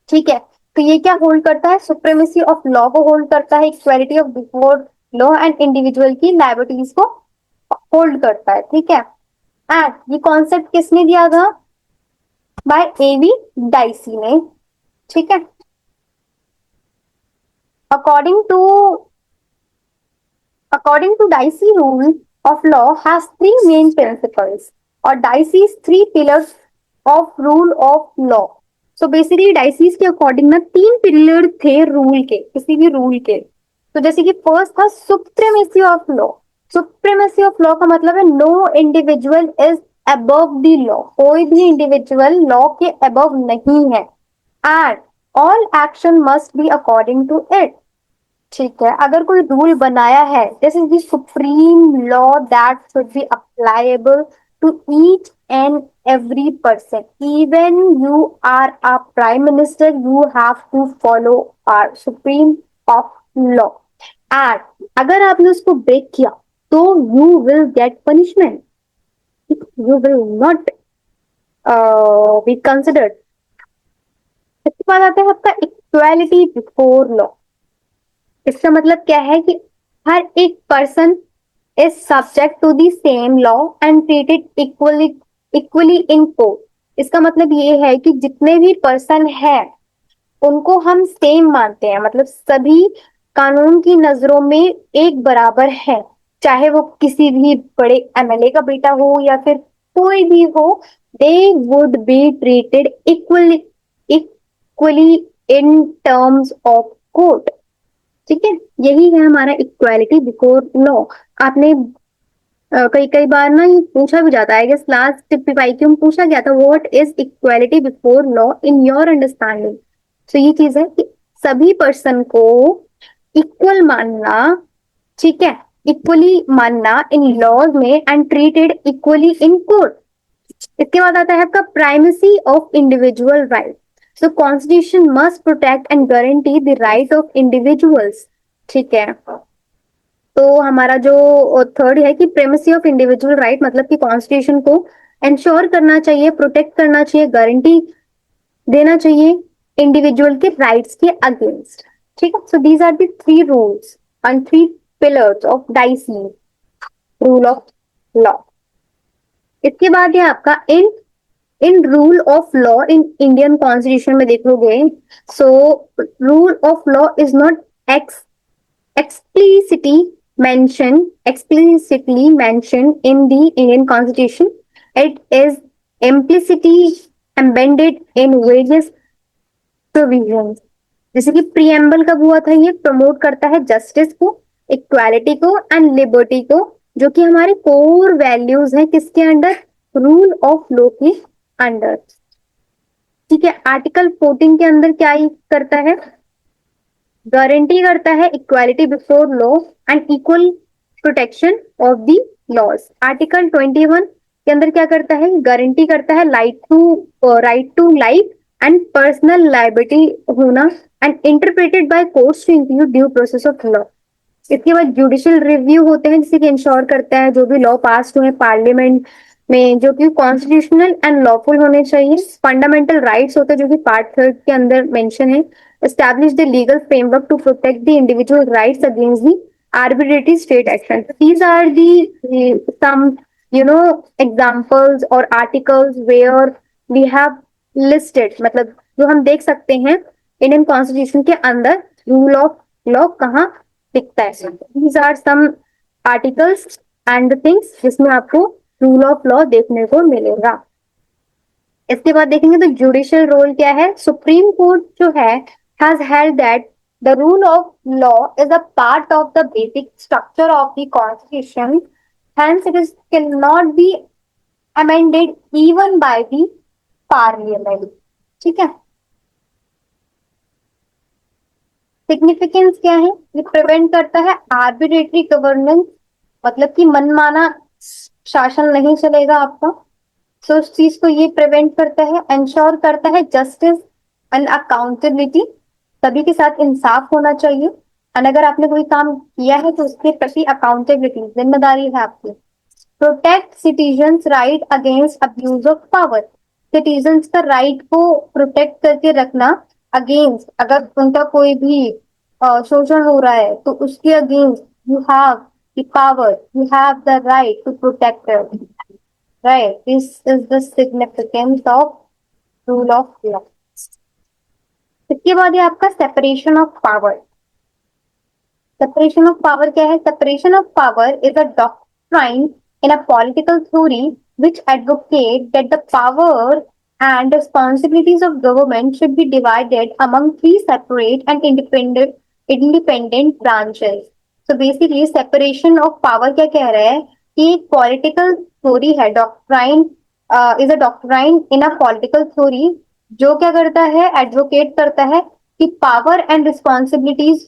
ठीक है. तो ये क्या होल्ड करता है. सुप्रीमेसी ऑफ लॉ को होल्ड करता है, equality of before law and individual की लायबिलिटीज को होल्ड करता है. ठीक है. एंड ये कॉन्सेप्ट किसने दिया था. बाय एवी डाइसी ने. ठीक है. According to Dicey, rule of law has three main principles, or Dicey's three pillars of rule of law. So basically Dicey's के अकॉर्डिंग ना तीन पिलर थे रूल के, किसी भी रूल के. तो जैसे कि फर्स्ट था supremacy of law. Supremacy of law का मतलब है no individual is above the law. कोई भी इंडिविजुअल लॉ के अबव नहीं है. And all action must be according to it. ठीक है, अगर कोई रूल बनाया है, this is the supreme law that should be applicable to each and every person, even you are a prime minister, you have to follow our supreme of law. And अगर आपने उसको break किया तो you will get punishment, you will not be considered. इसके बाद आता है आपका इक्वालिटी बिफोर लॉ। इसका मतलब क्या है कि हर एक person is subject to the same law and treated equally, equally in court. इसका मतलब ये है कि जितने भी पर्सन है उनको हम सेम मानते हैं, मतलब सभी कानून की नजरों में एक बराबर है, चाहे वो किसी भी बड़े एमएलए का बेटा हो या फिर कोई भी हो, they would be treated equally, equally in terms of court. ठीक है, यही है हमारा इक्वालिटी बिफोर लॉ। आपने कई कई बार ना ये पूछा भी जाता है कि लास्ट पीवाईक्यू में पूछा गया था, what is equality before law in your understanding. तो ये चीज है कि सभी पर्सन को इक्वल मानना, ठीक है, इक्वली मानना इन लॉज में and treated equally in court. इसके बाद आता है आपका primacy of individual right. So constitution must protect and guarantee the right of individuals. ठीक है, तो हमारा जो थर्ड है कि प्रेमेसी ऑफ इंडिविजुअल राइट, मतलब कि कॉन्स्टिट्यूशन को इंश्योर करना चाहिए, प्रोटेक्ट करना चाहिए, गारंटी देना चाहिए इंडिविजुअल के राइट्स के अगेंस्ट। ठीक है, so these are the three rules and three pillars of Dicey rule of law. इसके बाद है आपका in in rule of law in Indian constitution में देखोगे, so rule of law is not ex explicitly explicitly mentioned in the Indian Constitution. It is implicitly embedded in various provisions. जैसे कि preamble कब हुआ था, ये प्रमोट करता है जस्टिस को, इक्वालिटी को एंड लिबर्टी को, जो कि हमारे कोर वैल्यूज हैं किसके अंडर, रूल ऑफ लॉ के अंडर। ठीक है, आर्टिकल 14 के अंदर क्या करता है, गारंटी करता है equality before law and equal protection of the laws. Article 21 के अंदर क्या करता है, गारंटी करता है right to life and personal liability होना and interpreted by courts to include due process of law. इसके बाद जुडिशियल रिव्यू होते हैं, जिसे कि इंश्योर करता है जो भी लॉ पास हुए पार्लियामेंट में जो कि कॉन्स्टिट्यूशनल एंड लॉफुल होने चाहिए। फंडामेंटल राइट्स होते हैं जो कि पार्ट 3 के अंदर मेंशन है। Establish the legal framework to protect the individual rights against the arbitrary state action. So these are the some examples or articles where we have listed, मतलब जो हम देख सकते हैं इंडियन कॉन्स्टिट्यूशन के अंदर रूल ऑफ लॉ कहाँ दिखता है। These are some articles and the things जिसमें आपको रूल ऑफ लॉ देखने को मिलेगा। इसके बाद देखेंगे तो जुडिशियल रोल क्या है। सुप्रीम कोर्ट जो है has held that the rule of law is a part of the basic structure of the constitution, hence it is cannot be amended even by the parliament। ठीक है, significance क्या है, ये prevent करता है arbitrary governance, मतलब कि मनमाना शासन नहीं चलेगा आपका। सो उस चीज को ये प्रिवेंट करता है, इंश्योर करता है जस्टिस एंड अकाउंटेबिलिटी, सभी के साथ इंसाफ होना चाहिए। और अगर आपने कोई काम किया है तो उसके प्रति अकाउंटेबिलिटी जिम्मेदारी है आपकी। Protect citizens right against abuse of power, citizens का राइट को प्रोटेक्ट करके रखना अगेंस्ट, अगर उनका कोई भी शोषण हो रहा है तो उसके against you have the power, you have the right to protect it. Right, this is the significance of rule of law. इसके बाद ये आपका separation of power. Separation of power क्या है, separation of power is a doctrine in a political theory which advocate that the power and responsibilities of government should be divided among three separate and independent branches। So basically separation of power क्या कह रहा है कि एक political theory है, doctrine is a doctrine in a political theory जो क्या करता है, advocate करता है कि power and responsibilities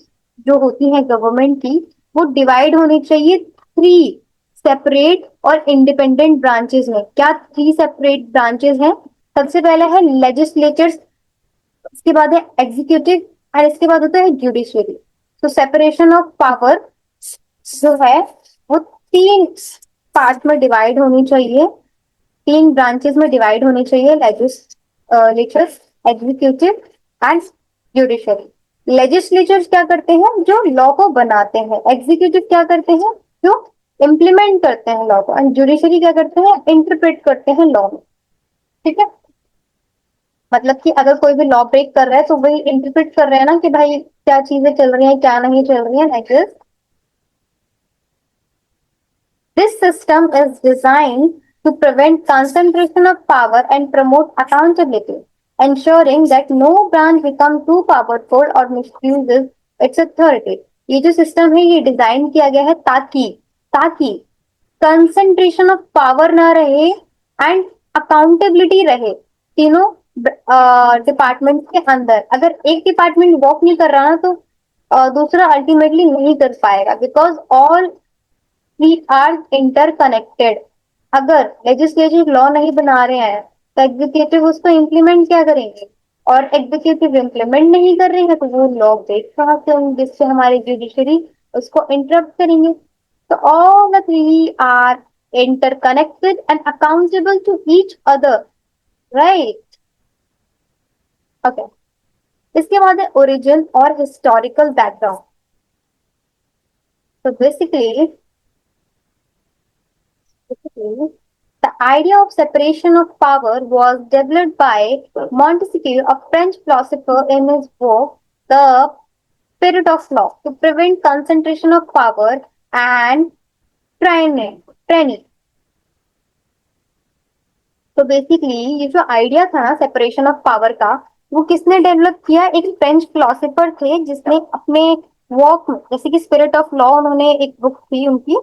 जो होती है गवर्नमेंट की, वो डिवाइड होनी चाहिए थ्री सेपरेट और इंडिपेंडेंट ब्रांचेस में। क्या थ्री सेपरेट ब्रांचेस हैं? सबसे पहले है लेजिस्लेचर, इसके बाद है एग्जीक्यूटिव, और इसके बाद होता है जुडिशियरी। तो सेपरेशन ऑफ पावर जो है वो तीन पार्ट में डिवाइड होनी चाहिए, तीन ब्रांचेस में डिवाइड होनी चाहिए, legislature, executive and judiciary. Legislature क्या करते हैं? जो लॉ को बनाते हैं। एग्जीक्यूटिव क्या करते हैं? जो इम्प्लीमेंट करते हैं लॉ को। एंड जुडिशरी क्या करते हैं? इंटरप्रेट करते हैं लॉ में। ठीक है, मतलब कि अगर कोई भी लॉ ब्रेक कर रहा है तो वही इंटरप्रेट कर रहे हैं ना कि भाई क्या चीजें चल रही हैं, क्या नहीं चल रही है, like this. This system is designed to prevent concentration of power and promote accountability, ensuring that no branch becomes too powerful or misuses its authority. ये जो सिस्टम है ये डिजाइन किया गया है ताकि ताकि कंसंट्रेशन ऑफ पावर ना रहे एंड अकाउंटेबिलिटी रहे तीनों डिपार्टमेंट के अंदर। अगर एक डिपार्टमेंट वर्क नहीं कर रहा ना तो दूसरा अल्टीमेटली नहीं कर पाएगा, because all we are interconnected. अगर लेजिस्लेटिव लॉ नहीं बना रहे हैं तो एग्जीक्यूटिव उसको इम्प्लीमेंट क्या करेंगे, और एग्जीक्यूटिव इम्प्लीमेंट नहीं कर रहे हैं तो वो लॉ ब्रेक कहाँ से होंगे, जिससे हमारी जुडिशरी उसको इंटरप्ट करेंगे। तो all the three are interconnected and accountable to each other, right? Okay, इसके बाद है ओरिजिन और हिस्टोरिकल बैकग्राउंड। तो basically the idea of separation of power was developed by Montesquieu, a French philosopher, in his book The Spirit of Law, to prevent concentration of power and tyranny. तो basically ये जो idea था ना separation of power का, वो किसने develop किया? एक फ्रेंच फिलोसोफर थे जिसने अपने वर्क में, जैसे कि स्पिरिट ऑफ लॉ, उन्होंने एक बुक थी उनकी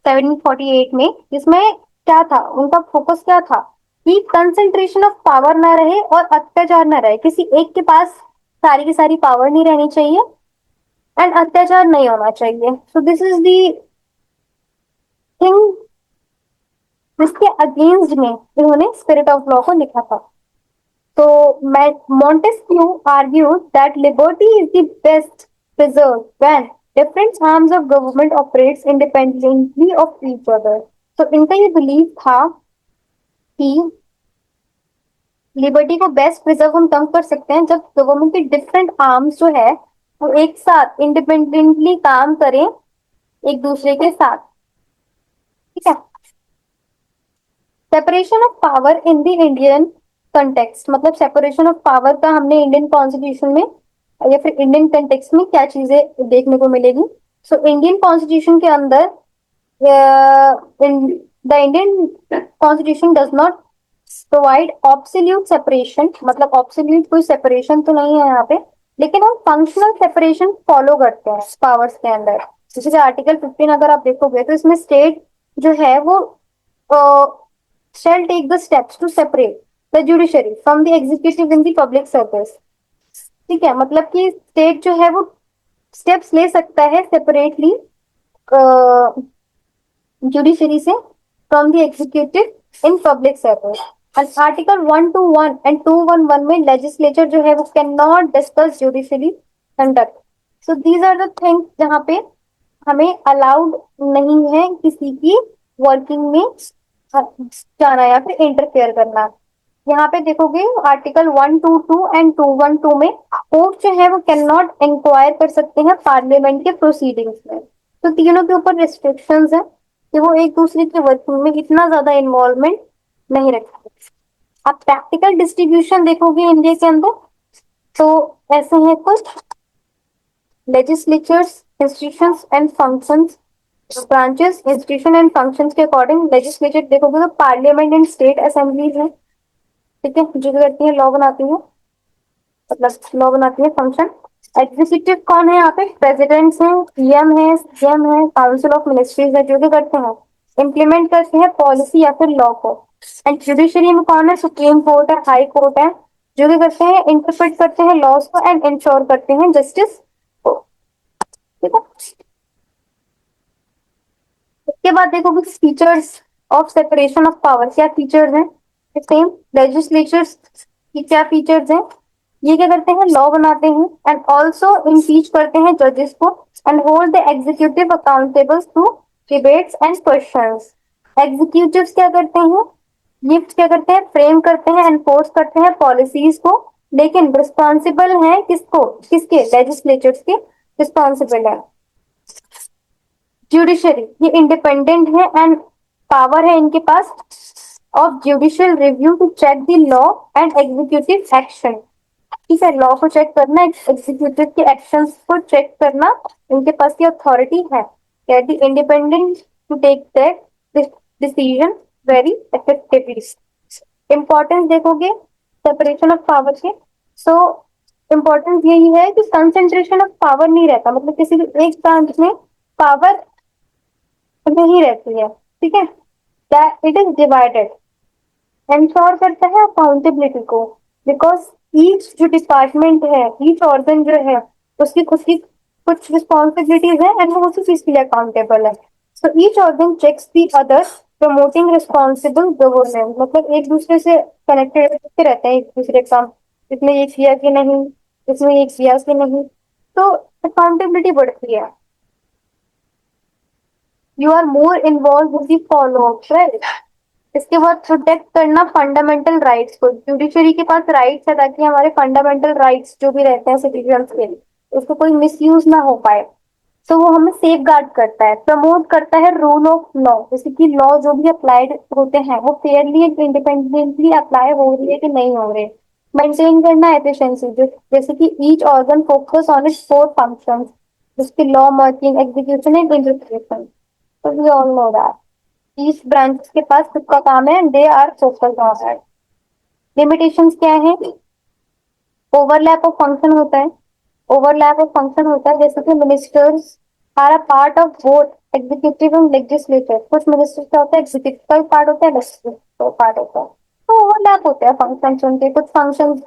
1748 में, जिसमें क्या था उनका फोकस, क्या था कि कंसंट्रेशन ऑफ पावर ना रहे और अत्याचार ना रहे, किसी एक के पास सारी की सारी पावर नहीं रहनी चाहिए एंड अत्याचार नहीं होना चाहिए। सो दिस इज दी थिंग जिसके अगेंस्ट में इन्होंने स्पिरिट ऑफ लॉ को लिखा था। So Montesquieu argued that liberty is the best preserved when different arms of government operates independently of each other. So इनका ये बिलीव था कि लिबर्टी को बेस्ट प्रिजर्व हम तब कर सकते हैं जब गवर्नमेंट के डिफरेंट आर्म्स जो है वो एक साथ इंडिपेंडेंटली काम करें एक दूसरे के साथ। ठीक है, separation of power in the Indian context, मतलब सेपरेशन ऑफ पावर का हमने इंडियन कॉन्स्टिट्यूशन में या फिर इंडियन कंटेक्स्ट में क्या चीजें देखने को मिलेगी। सो इंडियन कॉन्स्टिट्यूशन के अंदर the Indian constitution does not provide absolute separation, मतलब ऑब्सोल्यूट कोई सेपरेशन तो नहीं है यहाँ पे, लेकिन हम फंक्शनल सेपरेशन फॉलो करते हैं पावर्स के अंदर। जैसे आर्टिकल 15 अगर आप देखोगे तो इसमें स्टेट जो है वो shall take the steps to separate the judiciary from the executive in the public service। ठीक है, मतलब कि स्टेट जो है वो स्टेप्स ले सकता है सेपरेटली जुडिशरी से from the executive in public service. और आर्टिकल 121 एंड 211 में लेजिस्लेचर जो है वो can not discuss judiciary conduct. So these are the things जहाँ पे हमें अलाउड नहीं है किसी की वर्किंग में जाना या फिर इंटरफेयर करना। यहाँ पे देखोगे आर्टिकल 122 एंड 212 में कोर्ट जो है वो कैन नॉट इंक्वायर कर सकते हैं पार्लियामेंट के प्रोसीडिंग्स में। तो तीनों के ऊपर रिस्ट्रिक्शंस है कि वो एक दूसरे के वर्किंग में इतना ज्यादा इन्वॉल्वमेंट नहीं रखते। आप प्रैक्टिकल डिस्ट्रीब्यूशन देखोगे इंडिया के अंदर तो ऐसे हैं कुछ legislatures, institutions and functions, branches, institution and functions के अकॉर्डिंग। लेजिस्लेचर देखोगे तो पार्लियामेंट एंड स्टेट असेंबलीज है, ठीक है, जो करती है लॉ बनाती है, मतलब लॉ बनाती है फंक्शन। एग्जीक्यूटिव कौन है यहाँ पे? प्रेसिडेंट्स हैं, पीएम है, सीएम है, काउंसिल ऑफ मिनिस्ट्रीज है, जो भी करते हैं इम्प्लीमेंट करते हैं पॉलिसी या फिर लॉ को। एंड जुडिशरी में कौन है? सुप्रीम कोर्ट है, हाई कोर्ट है, जो भी करते हैं इंटरप्रेट करते हैं लॉज को एंड इंश्योर करते हैं जस्टिस को। ठीक है। इसके बाद देखोगे features of separation of power, क्या फीचर्स हैं? सेम लेजिस्लेचर्स की क्या फीचर्स हैं? ये क्या करते हैं? लॉ बनाते हैं एंड ऑल्सो इम्पीच करते हैं जजेस को and hold the executive accountable to debates and questions. Executives क्या करते हैं? ये क्या करते हैं? फ्रेम करते हैं, एनफोर्स करते हैं पॉलिसीज को, लेकिन रिस्पॉन्सिबल है किसको? किसके? लेजिस्लेचर्स के रिस्पॉन्सिबल है। जुडिशरी ये इंडिपेंडेंट है एंड पावर है इनके पास of judicial review to check the law and executive action. ठीक है, लॉ को चेक करना, एग्जीक्यूटिव के एक्शंस को चेक करना, इनके पास ये अथॉरिटी है। Independent to take that decision very effectively. Importance देखोगे सेपरेशन ऑफ पावर के, सो इम्पोर्टेंस यही है कि कंसेंट्रेशन ऑफ पावर नहीं रहता, मतलब किसी भी एक ब्रांच में पावर नहीं रहती है। ठीक है, इट इज डिवाइडेड। इंश्योर करता है अकाउंटेबिलिटी को, बिकॉज ईच जो डिपार्टमेंट है, ईच ऑर्गन जो है, उसकी खुद की कुछ रिस्पॉन्सिबिलिटीज है एंड वो उसी चीज के लिए अकाउंटेबल है। So each organ checks the other, promoting responsible governance, मतलब एक दूसरे से कनेक्टेड रहते हैं, एक दूसरे काम, इसमें ये किया कि नहीं, इसमें ये किया कि नहीं, तो अकाउंटेबिलिटी बढ़ती है। You are more involve with the follow up, right. इसके बाद प्रोटेक्ट करना फंडामेंटल राइट्स को, जुडिशरी के पास राइट्स है ताकि हमारे फंडामेंटल राइट्स जो भी रहते हैं सिटीजन्स के, उसको कोई मिसयूज ना हो पाए। तो वो हमें सेफ गार्ड करता है। प्रमोट करता है रूल ऑफ लॉ, जैसे कि लॉ जो भी अप्लाइड होते हैं वो फेयरली एंड इंडिपेंडेंटली अप्लाई हो रही है कि नहीं हो रहे। मेंटेन करना एफिशिएंसी, जैसे कि each organ focus on its four functions, जिसके law making, execution and interpretation. तो we all know that each branch के पास खुद का काम है, they are focused on that. Limitations क्या है? ओवरलैप ऑफ फंक्शन होता है, ओवरलैप ऑफ फंक्शन होता है, जैसे कि ministers are a part of both executive and legislature. कुछ मिनिस्टर्स का होता है एग्जीक्यूटिव का पार्ट होता है, लेजिस्लेटिव का पार्ट होता है, तो ओवरलैप होते हैं फंक्शन उनके। कुछ फंक्शन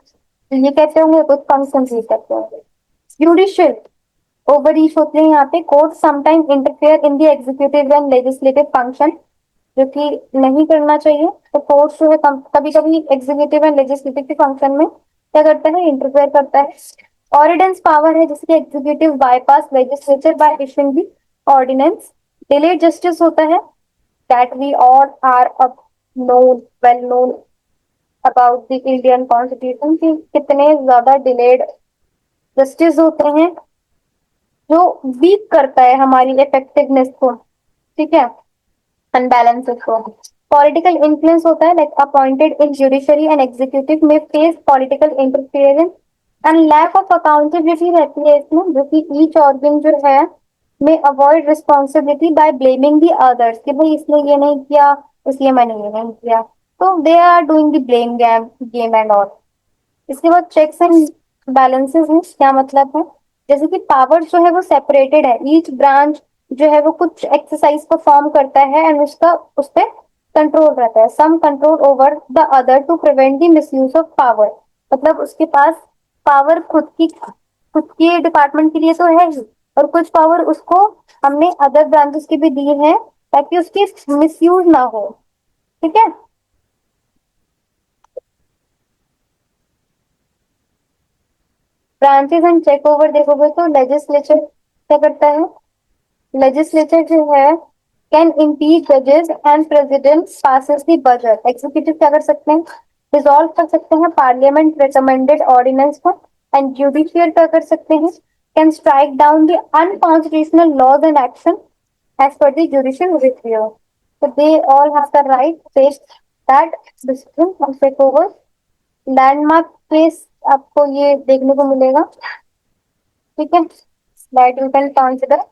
ये कहते होंगे, कुछ फंक्शन ये कहते होंगे। जुडिशियल ओवर रीच होते हैं यहाँ पे। Court sometime interfere in the executive and legislative function, जो कि नहीं करना चाहिए। तो कोर्ट जो है कभी कभी एग्जीक्यूटिव एंड लेजिस्लेटिव के फंक्शन में क्या करता है? इंटरफेयर करता है। ऑर्डिनेंस पावर है, जिसके executive bypass legislature by issuing the ordinance. Delayed justice होता है, दैट वी ऑल आर अब known, well known about the Indian constitution कि कितने ज्यादा डिलेड जस्टिस होते हैं, जो वीक करता है हमारी इफेक्टिवनेस को। ठीक है, अनबैलेंस को। पॉलिटिकल इन्फ्लुएंस होता है, like appointed in judiciary and executive में face political interference and lack of accountability रहती है इसमें, जो कि ईच ऑर्गन जो है में avoid responsibility by blaming the others, कि भाई इसने ये नहीं किया इसलिए मैंने ये नहीं किया, तो they are doing the blame game and all. इसके बाद चेक्स एंड बैलेंसेस हैं, क्या मतलब है? जैसे कि पावर जो है वो सेपरेटेड है, ईच ब्रांच जो है वो कुछ एक्सरसाइज परफॉर्म करता है एंड उसका उस पर कंट्रोल रहता है। Some control over the other to prevent the misuse of power, मतलब उसके पास पावर खुद की डिपार्टमेंट के लिए तो है ही, और कुछ पावर उसको हमने अदर ब्रांचेस की भी दी है ताकि उसकी मिसयूज ना हो। ठीक है, ब्रांचेस एंड चेक ओवर देखोगे तो लेजिस्लेचर क्या करता है? लेजिस्लेचर जो है कैन इम्पीच जजेस and president passes the budget. Executive क्या कर सकते हैं? डिसॉल्व कर सकते हैं पार्लियामेंट रिकमेंडेड ऑर्डिनेंस को। एंड जुडिशियल क्या कर सकते हैं? Can strike down the unconstitutional laws and action as per the judicial review. So they all have the right to take that decision and take over। Landmark case आपको ये देखने को मिलेगा। ठीक है, दैट यू कैन कंसिडर।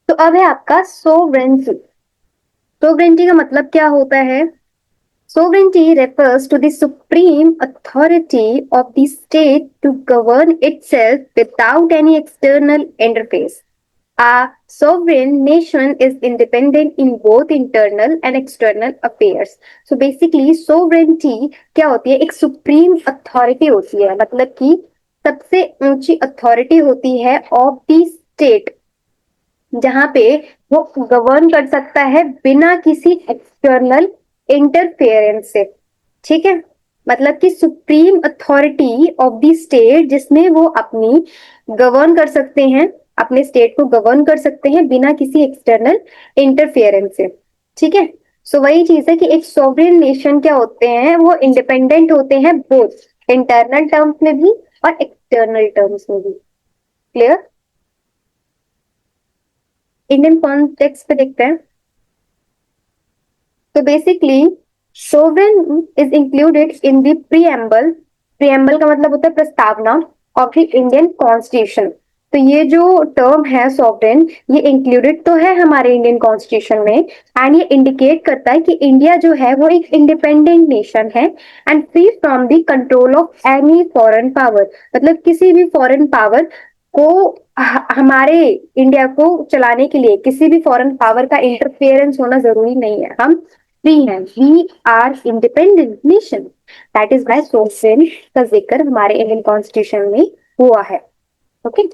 तो अब है आपका सोवरेंटी। सोवरेंटी का मतलब क्या होता है? Sovereignty refers to the supreme authority of the state to govern itself without any external interface. A sovereign nation is independent in both internal and external affairs. So basically sovereignty क्या होती है? एक supreme authority होती है, मतलब कि सबसे ऊंची अथॉरिटी होती है ऑफ द स्टेट, जहां पे वो गवर्न कर सकता है बिना किसी एक्सटर्नल इंटरफेरेंस से। ठीक है, मतलब कि supreme authority of the state, जिसमें वो अपनी गवर्न कर सकते हैं, अपने स्टेट को गवर्न कर सकते हैं बिना किसी एक्सटर्नल इंटरफेरेंस से। ठीक है, सो वही चीज है कि एक सॉवरेन नेशन क्या होते हैं, वो इंडिपेंडेंट होते हैं बोथ इंटरनल टर्म्स में भी और एक्सटर्नल टर्म्स में भी। क्लियर? इंडियन कॉन्टेक्स्ट पे देखते हैं। तो basically sovereign is included in the preamble. Preamble का मतलब होता है प्रस्तावना ऑफ द इंडियन कॉन्स्टिट्यूशन। तो ये जो टर्म है सॉवरेन, ये इंक्लूडेड तो है हमारे इंडियन कॉन्स्टिट्यूशन में, एंड ये इंडिकेट करता है कि इंडिया जो है वो एक इंडिपेंडेंट नेशन है and free from the control of any foreign power. मतलब किसी भी फॉरेन पावर को हमारे इंडिया को चलाने के लिए किसी भी फॉरेन पावर का इंटरफेरेंस होना जरूरी नहीं है। हम फ्री हैं, we are independent nation. That is why sovereign का जिक्र हमारे इंडियन कॉन्स्टिट्यूशन में हुआ है। ओके,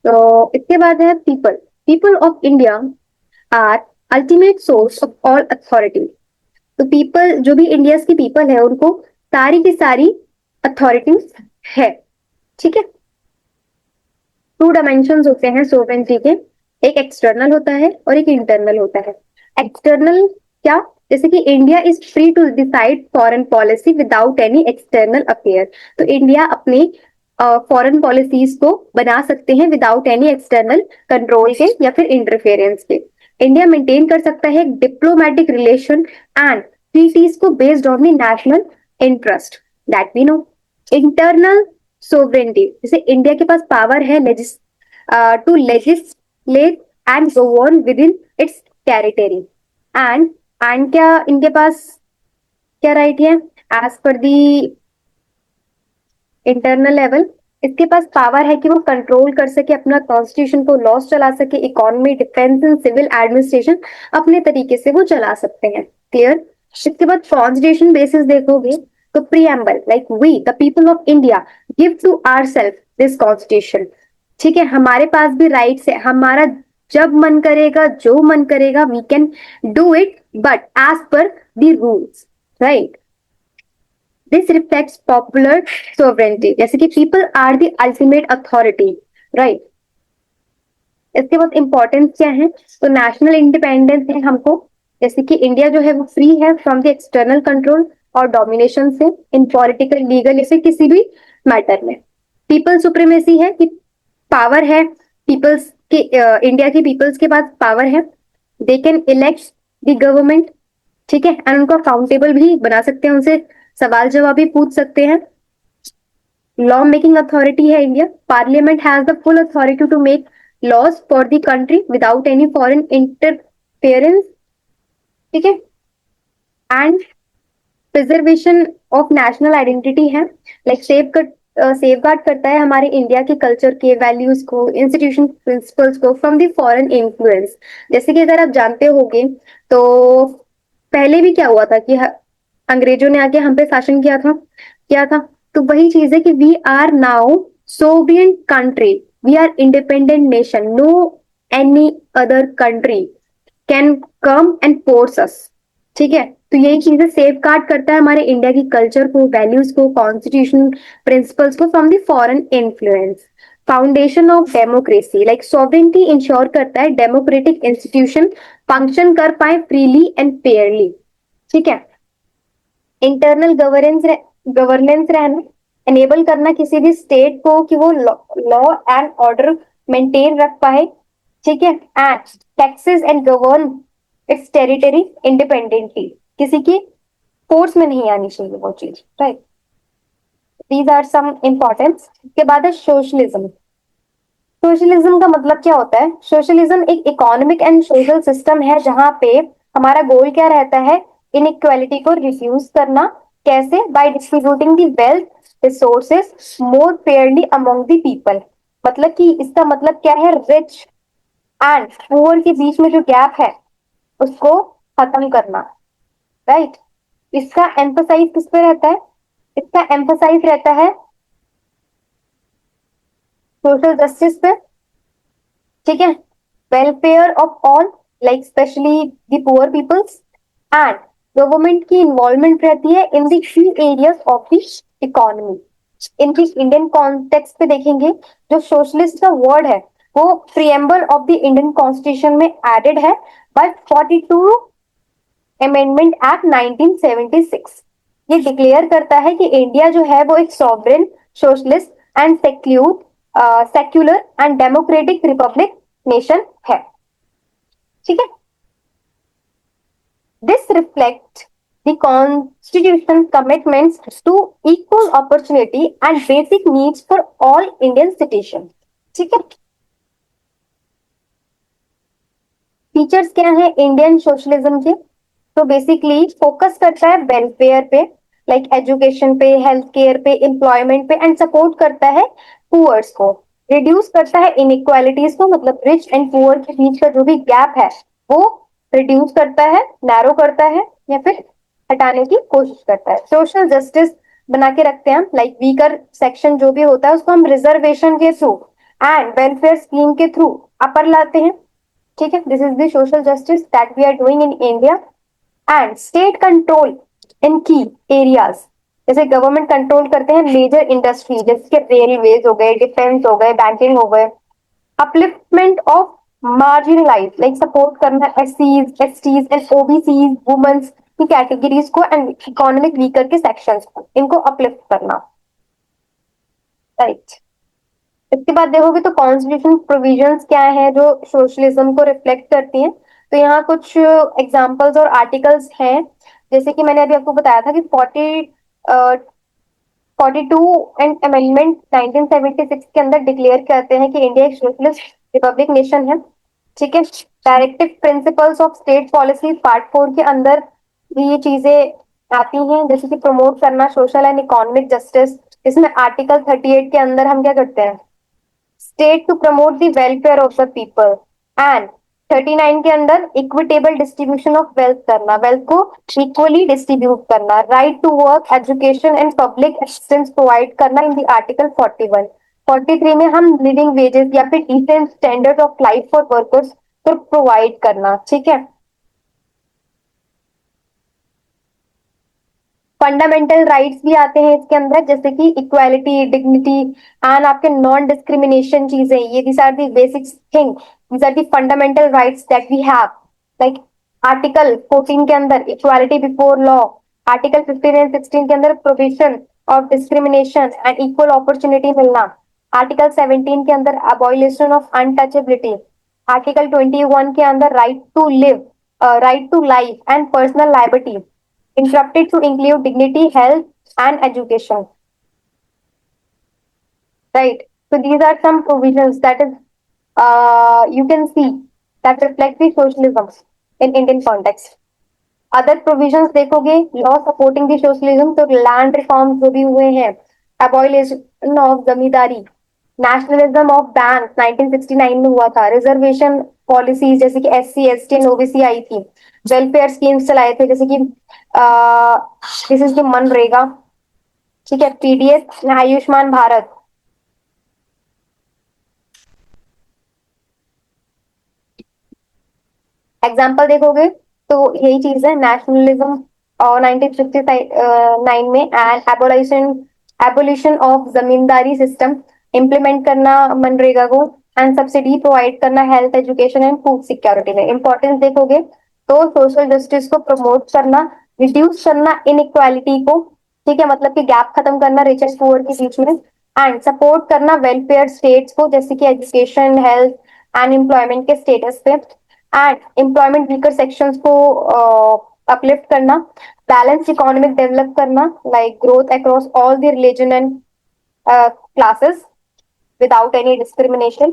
तो इसके बाद है people. People of India are ultimate source of all authority. तो पीपल, जो भी इंडिया की पीपल है, उनको सारी की सारी अथॉरिटीज है। ठीक है, टू डायमेंशन होते हैं सोवरेनिटी के, एक एक्सटर्नल होता है और एक इंटरनल होता है। एक्सटर्नल क्या? जैसे कि India is free to decide foreign policy without any external affair. तो इंडिया अपने फॉरेन पॉलिसीज को बना सकते हैं विदाउट एनी एक्सटर्नल कंट्रोल के या फिर इंटरफेरेंस के। इंडिया मेंटेन कर सकता है डिप्लोमेटिक रिलेशन एंड ट्रीटीज को based on the national interest, that we know. Internal sovereignty, जैसे इंडिया के पास पावर है to legislate and govern within its territory. And क्या इनके पास क्या राइट है? एज पर दी इंटरनल लेवल, इसके पास पावर है कि वो कंट्रोल कर सके अपना कॉन्स्टिट्यूशन को, लॉस चला सके, economy, defence and civil administration अपने तरीके से वो चला सकते हैं। क्लियर? इसके बाद कॉन्स्टिट्यूशन बेसिस देखोगे तो preamble, like we the people of India give to ourselves this constitution. ठीक है, हमारे पास भी राइट्स है, हमारा जब मन करेगा, जो मन करेगा, we can do it, but as per the rules, right? This reflects popular sovereignty, जैसे कि people are the ultimate authority, right? इसके बाद इंपॉर्टेंस क्या है? तो नेशनल इंडिपेंडेंस है हमको, जैसे कि इंडिया जो है वो फ्री है फ्रॉम द एक्सटर्नल कंट्रोल और डोमिनेशन से इन पॉलिटिकल, लीगल या फिर किसी भी मैटर में। पीपल सुप्रीमेसी है कि पावर है पीपल्स के, इंडिया की पीपल्स के पास पावर है, दे कैन इलेक्ट द गवर्नमेंट। ठीक है, एंड उनको अकाउंटेबल भी बना सकते हैं, उनसे सवाल जवाब भी पूछ सकते हैं। लॉ मेकिंग अथॉरिटी है India, parliament has the full authority to make laws for the country without any foreign interference. ठीक है, and preservation of national identity है, लाइक सेफ गार्ड करता है हमारे इंडिया के कल्चर के, वैल्यूज को, इंस्टीट्यूशन प्रिंसिपल्स को फ्रॉम द फॉरेन इन्फ्लुएंस। जैसे कि अगर आप जानते होंगे तो पहले भी क्या हुआ था कि अंग्रेजों ने आके हम पे शासन किया था। तो वही चीज है कि we are now sovereign country, we are independent nation, no any other country can come and force us. ठीक है, तो यही चीजें सेफ गार्ड करता है हमारे इंडिया की कल्चर को, वैल्यूज को, कॉन्स्टिट्यूशन प्रिंसिपल्स को from the foreign influence. Foundation of democracy, like sovereignty ensure करता है डेमोक्रेटिक इंस्टीट्यूशन फंक्शन कर पाए फ्रीली एंड फेयरली। ठीक है, इंटरनल गवर्नेंस रहना, एनेबल करना किसी भी स्टेट को कि वो लॉ एंड ऑर्डर मेंटेन रख पाए। ठीक है, and taxes and govern its territory independently, किसी की फोर्स में नहीं आनी चाहिए वो चीज, right? These are some importance. के बाद है सोशलिज्म। सोशलिज्म का मतलब क्या होता है? सोशलिज्म एक इकोनॉमिक एंड सोशल सिस्टम है जहां पे हमारा गोल क्या रहता है? इनइक्वालिटी को रिड्यूस करना। कैसे? By distributing the wealth resources more fairly among the people. मतलब कि इसका मतलब क्या है? रिच एंड पुअर के बीच में जो गैप है उसको खत्म करना, राइट? इसका एम्फोसाइज किस पे रहता है? इसका एम्फोसाइज रहता है सोशल जस्टिस पे, ठीक है, welfare of all, like specially the poor peoples, and government की इन्वॉल्वमेंट रहती है in the key areas of the economy. इनकी इंडियन कॉन्टेक्स्ट पे देखेंगे, जो सोशलिस्ट का वर्ड है वो preamble of the Indian constitution में एडेड है बाय 42 अमेंडमेंट एक्ट 1976। ये डिक्लेयर करता है कि इंडिया जो है वो एक sovereign, socialist and secular and democratic republic nation है, ठीक है। This reflect the constitution commitments to equal opportunity and basic needs for all Indian citizen, ठीक है। फीचर्स क्या है इंडियन सोशलिज्म के? तो बेसिकली फोकस करता है वेलफेयर पे, लाइक एजुकेशन पे, हेल्थ केयर पे, एम्प्लॉयमेंट पे, एंड सपोर्ट करता है पुअर्स को, रिड्यूस करता है इनइक्वालिटीज को, मतलब रिच एंड पुअर के बीच का जो भी गैप है वो रिड्यूस करता है, नैरो करता है, या फिर हटाने की कोशिश करता है। सोशल जस्टिस बना के रखते हैं हम, लाइक वीकर सेक्शन जो भी होता है उसको हम रिजर्वेशन के थ्रू एंड वेलफेयर स्कीम के थ्रू अपर लाते हैं, ठीक है। This is the social justice that we are doing in India. And state control in key areas, जैसे गवर्नमेंट कंट्रोल करते हैं मेजर इंडस्ट्री जैसे रेलवेज हो गए, डिफेंस हो गए, बैंकिंग हो गए। Upliftment of marginalise, like support करना एससीज, एसटीज एंड ओबीसीज, वुमेन्स की कैटेगरीज को एंड इकोनॉमिक वीकर के सेक्शंस को, इनको अपलिफ्ट करना, राइट। इसके बाद देखोगे तो कॉन्स्टिट्यूशन प्रोविजंस क्या है जो सोशलिज्म को रिफ्लेक्ट करती हैं। तो यहाँ कुछ एग्जांपल्स और आर्टिकल्स हैं, जैसे कि मैंने अभी आपको बताया था कि 42 एंड अमेंडमेंट 1976 के अंदर डिक्लेयर करते हैं कि इंडिया एक सोशलिस्ट रिपब्लिक नेशन है, ठीक है। Directive principles of state policy part 4 के अंदर भी ये चीजें आती हैं, जैसे कि प्रमोट करना सोशल एंड इकोनॉमिक जस्टिस। इसमें आर्टिकल 38 के अंदर हम क्या करते हैं, state to promote the welfare of the people, and 39 के अंदर इक्विटेबल डिस्ट्रीब्यूशन ऑफ वेल्थ करना, वेल्थ को इक्वली डिस्ट्रीब्यूट करना, right to work, education and public assistance provide करना इन द आर्टिकल 41। 43 में हम लिविंग वेजेस या फिर decent standard of life for workers को प्रोवाइड करना, ठीक है। फंडामेंटल राइट्स भी आते हैं इसके अंदर, जैसे कि इक्वालिटी, डिग्निटी एंड आपके नॉन डिस्क्रिमिनेशन चीजें, ये these are the basic thing, these are the fundamental rights that we have, like article 14 के अंदर equality before law, article 15 and 16 के अंदर provision of discrimination and equal opportunity मिलना, article 17 के अंदर अबॉलिशन ऑफ अनटचेबिलिटी, आर्टिकल 21 के अंदर right to live, right to life and personal liability, interrupted to include dignity, health, and education. Right. So these are some provisions that is you can see that reflect the socialism in Indian context. Other provisions देखोगे, law supporting the socialism, तो land reform जो भी हुए हैं, abolition of zamindari, nationalism of bank 1969 में हुआ था, reservation policies जैसे कि एससी, एसटी एंड ओबीसी आई थी, वेलफेयर स्कीम्स चलाए थे जैसे कि दिस इज द मनरेगा, ठीक है, पीडीएस, आयुष्मान भारत। एग्जाम्पल देखोगे तो यही चीज है, नेशनलिज्म और 1959 में, and abolition, abolition of zamindari system, implement करना मनरेगा को, एंड सब्सिडी प्रोवाइड करना health, education and food security में। इंपॉर्टेंस देखोगे तो सोशल जस्टिस को प्रमोट करना, रिड्यूस करना इनइक्वालिटी को, ठीक है, मतलब कि गैप खत्म करना रिच एंड पुअर के बीच में, एंड सपोर्ट करना वेलफेयर स्टेट्स को, जैसे कि एजुकेशन, हेल्थ एंड एम्प्लॉयमेंट के स्टेटस पे, एंड एम्प्लॉयमेंट वीकर सेक्शंस को अपलिफ्ट करना, बैलेंस इकोनॉमिक डेवलप करना, like growth across all the religion and classes without any discrimination,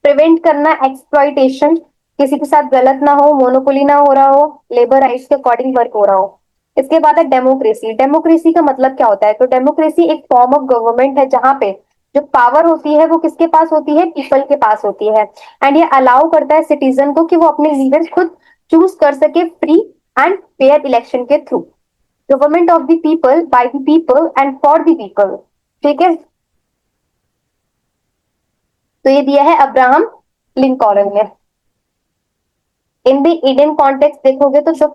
prevent करना एक्सप्लॉइटेशन, किसी के साथ गलत ना हो, मोनोपोली ना हो रहा हो, लेबर राइट्स के अकॉर्डिंग वर्क हो रहा हो। इसके बाद है डेमोक्रेसी। डेमोक्रेसी का मतलब क्या होता है? तो डेमोक्रेसी एक फॉर्म ऑफ गवर्नमेंट है जहां पे जो पावर होती है वो किसके पास होती है? पीपल के पास होती है, एंड ये अलाउ करता है सिटीजन को कि वो अपने लीडर्स खुद चूज कर सके फ्री एंड फेयर इलेक्शन के through. Government of the people, by the people and for the people, ठीक है। तो ये दिया है अब्राहम लिंकॉलन ने। इन द इंडियन कॉन्टेक्स्ट देखोगे तो जो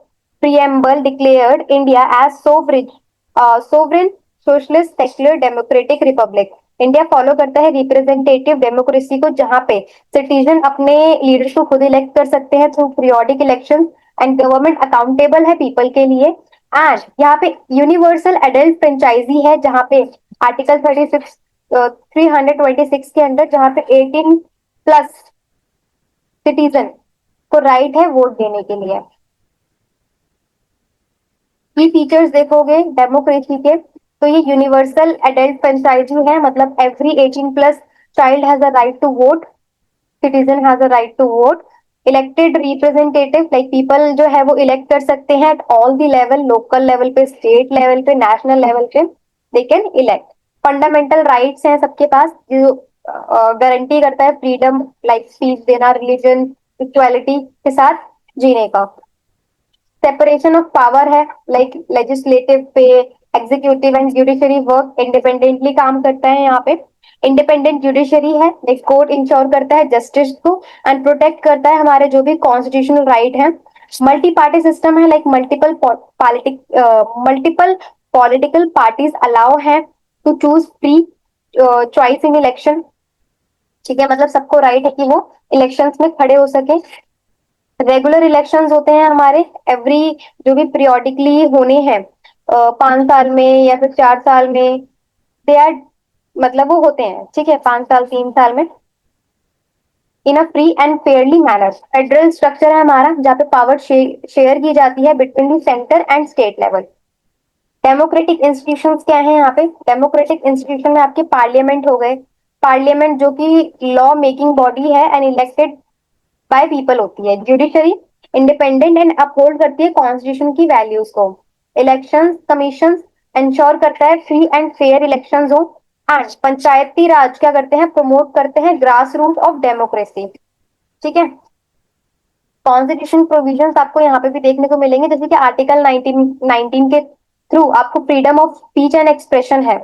preamble declared India as sovereign socialist secular democratic republic. India follow करता है रिप्रेजेंटेटिव डेमोक्रेसी को, जहां पे सिटीजन अपने लीडर्स को खुद इलेक्ट कर सकते हैं through periodic election, and government accountable है पीपल के लिए। एंड यहाँ पे यूनिवर्सल एडल्ट फ्रेंचाइजी है, जहाँ पे आर्टिकल 36 326 के अंदर, जहाँ पे 18+ सिटीजन को राइट है वोट देने के लिए। की फीचर्स देखोगे डेमोक्रेसी के, तो ये यूनिवर्सल एडल्ट फ्रेंचाइजी है, मतलब every 18+ child has a right to vote, citizen has a right to vote. Elected representative like people जो है वो इलेक्ट कर सकते हैं at all the level, local level पे, स्टेट लेवल पे, नेशनल लेवल पे, they can elect. Fundamental rights हैं सबके पास, जो गारंटी करता है फ्रीडम लाइक स्पीच देना, रिलीजन, इक्वालिटी के साथ जीने का। सेपरेशन ऑफ पावर है, लाइक लेजिस्लेटिव पे, executive and judiciary work independently काम करता है यहाँ पे। इंडिपेंडेंट जुडिशरी है, लाइक कोर्ट इंश्योर करता है जस्टिस को एंड प्रोटेक्ट करता है हमारे जो भी कॉन्स्टिट्यूशनल राइट है। मल्टी पार्टी सिस्टम है, like multiple political parties allow है to choose free choice in election. ठीक है, मतलब सबको राइट है कि वो इलेक्शंस में खड़े हो सके। रेगुलर इलेक्शंस होते हैं हमारे एवरी, जो भी पीरियोडिकली होने हैं 5 साल में या फिर 4 साल में, दे आर, मतलब वो होते हैं, ठीक है, 5 साल 3 साल में, in a free and fairly manner. Federal structure है हमारा, जहाँ पे पावर शेयर की जाती है between the centre and state level. Democratic institutions क्या है यहाँ पे? डेमोक्रेटिक इंस्टीट्यूशन में आपके पार्लियामेंट हो गए, पार्लियामेंट जो कि लॉ मेकिंग बॉडी है एंड इलेक्टेड बाय पीपल होती है। जुडिशरी इंडिपेंडेंट एंड अपहोल्ड करती है कॉन्स्टिट्यूशन की वैल्यूज को। इलेक्शन कमीशन इंश्योर करता है फ्री एंड फेयर इलेक्शंस हो। एंड पंचायती राज क्या करते हैं? प्रमोट करते हैं ग्रास रूट ऑफ डेमोक्रेसी। ठीक है, कॉन्स्टिट्यूशन प्रोविजंस आपको यहाँ पे भी देखने को मिलेंगे, जैसे कि आर्टिकल 19 के थ्रू आपको freedom of speech and expression है।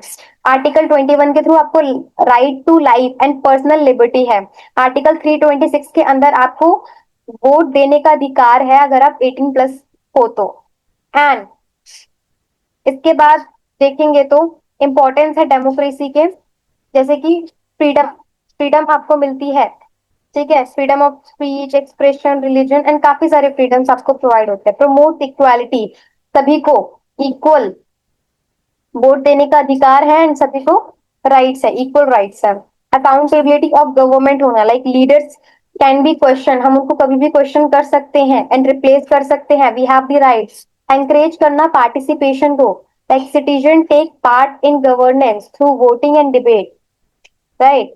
आर्टिकल 21 के थ्रू आपको right to life and personal liberty है। आर्टिकल 326 के अंदर आपको वोट देने का अधिकार है अगर आप 18+ हो तो। एंड इसके बाद देखेंगे तो इम्पोर्टेंस है डेमोक्रेसी के, जैसे कि फ्रीडम, फ्रीडम आपको मिलती है, ठीक है, freedom of speech, expression, religion and काफी सारे फ्रीडम्स आपको प्रोवाइड होते हैं। प्रमोट इक्वालिटी, सभी को इक्वल वोट देने का अधिकार है एंड सभी को राइट्स है, इक्वल राइट्स है। अकाउंटेबिलिटी ऑफ गवर्नमेंट होना, like leaders can be question, हम उनको कभी भी क्वेश्चन कर सकते हैं एंड रिप्लेस कर सकते हैं, we have the rights. Encourage करना पार्टिसिपेशन को, like citizen take part in governance through voting and debate, right.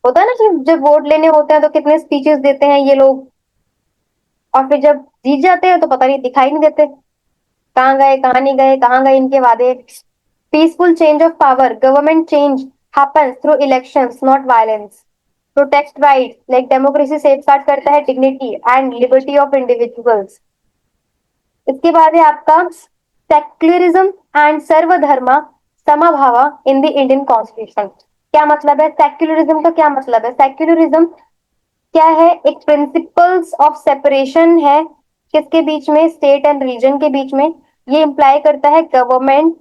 होता है ना कि जब वोट लेने होते हैं तो कितने स्पीचेस देते हैं ये लोग, और फिर जब जीत जाते हैं तो पता नहीं, दिखाई नहीं देते, कहाँ गए कहाँ नहीं गए, कहाँ गए इनके वादे। Peaceful change of power, government change happens through elections not violence. Protect right, like democracy safeguard करता है dignity and liberty of individuals. इसके बाद है आपका सेक्युलरिज्म एंड सर्वधर्म समभाव इन द इंडियन कॉन्स्टिट्यूशन। क्या मतलब है सेक्युलरिज्म का? क्या मतलब है सेक्युलरिज्म? क्या है? एक प्रिंसिपल्स ऑफ सेपरेशन है, किसके बीच में? स्टेट एंड रीजन के बीच में। ये इंप्लाई करता है गवर्नमेंट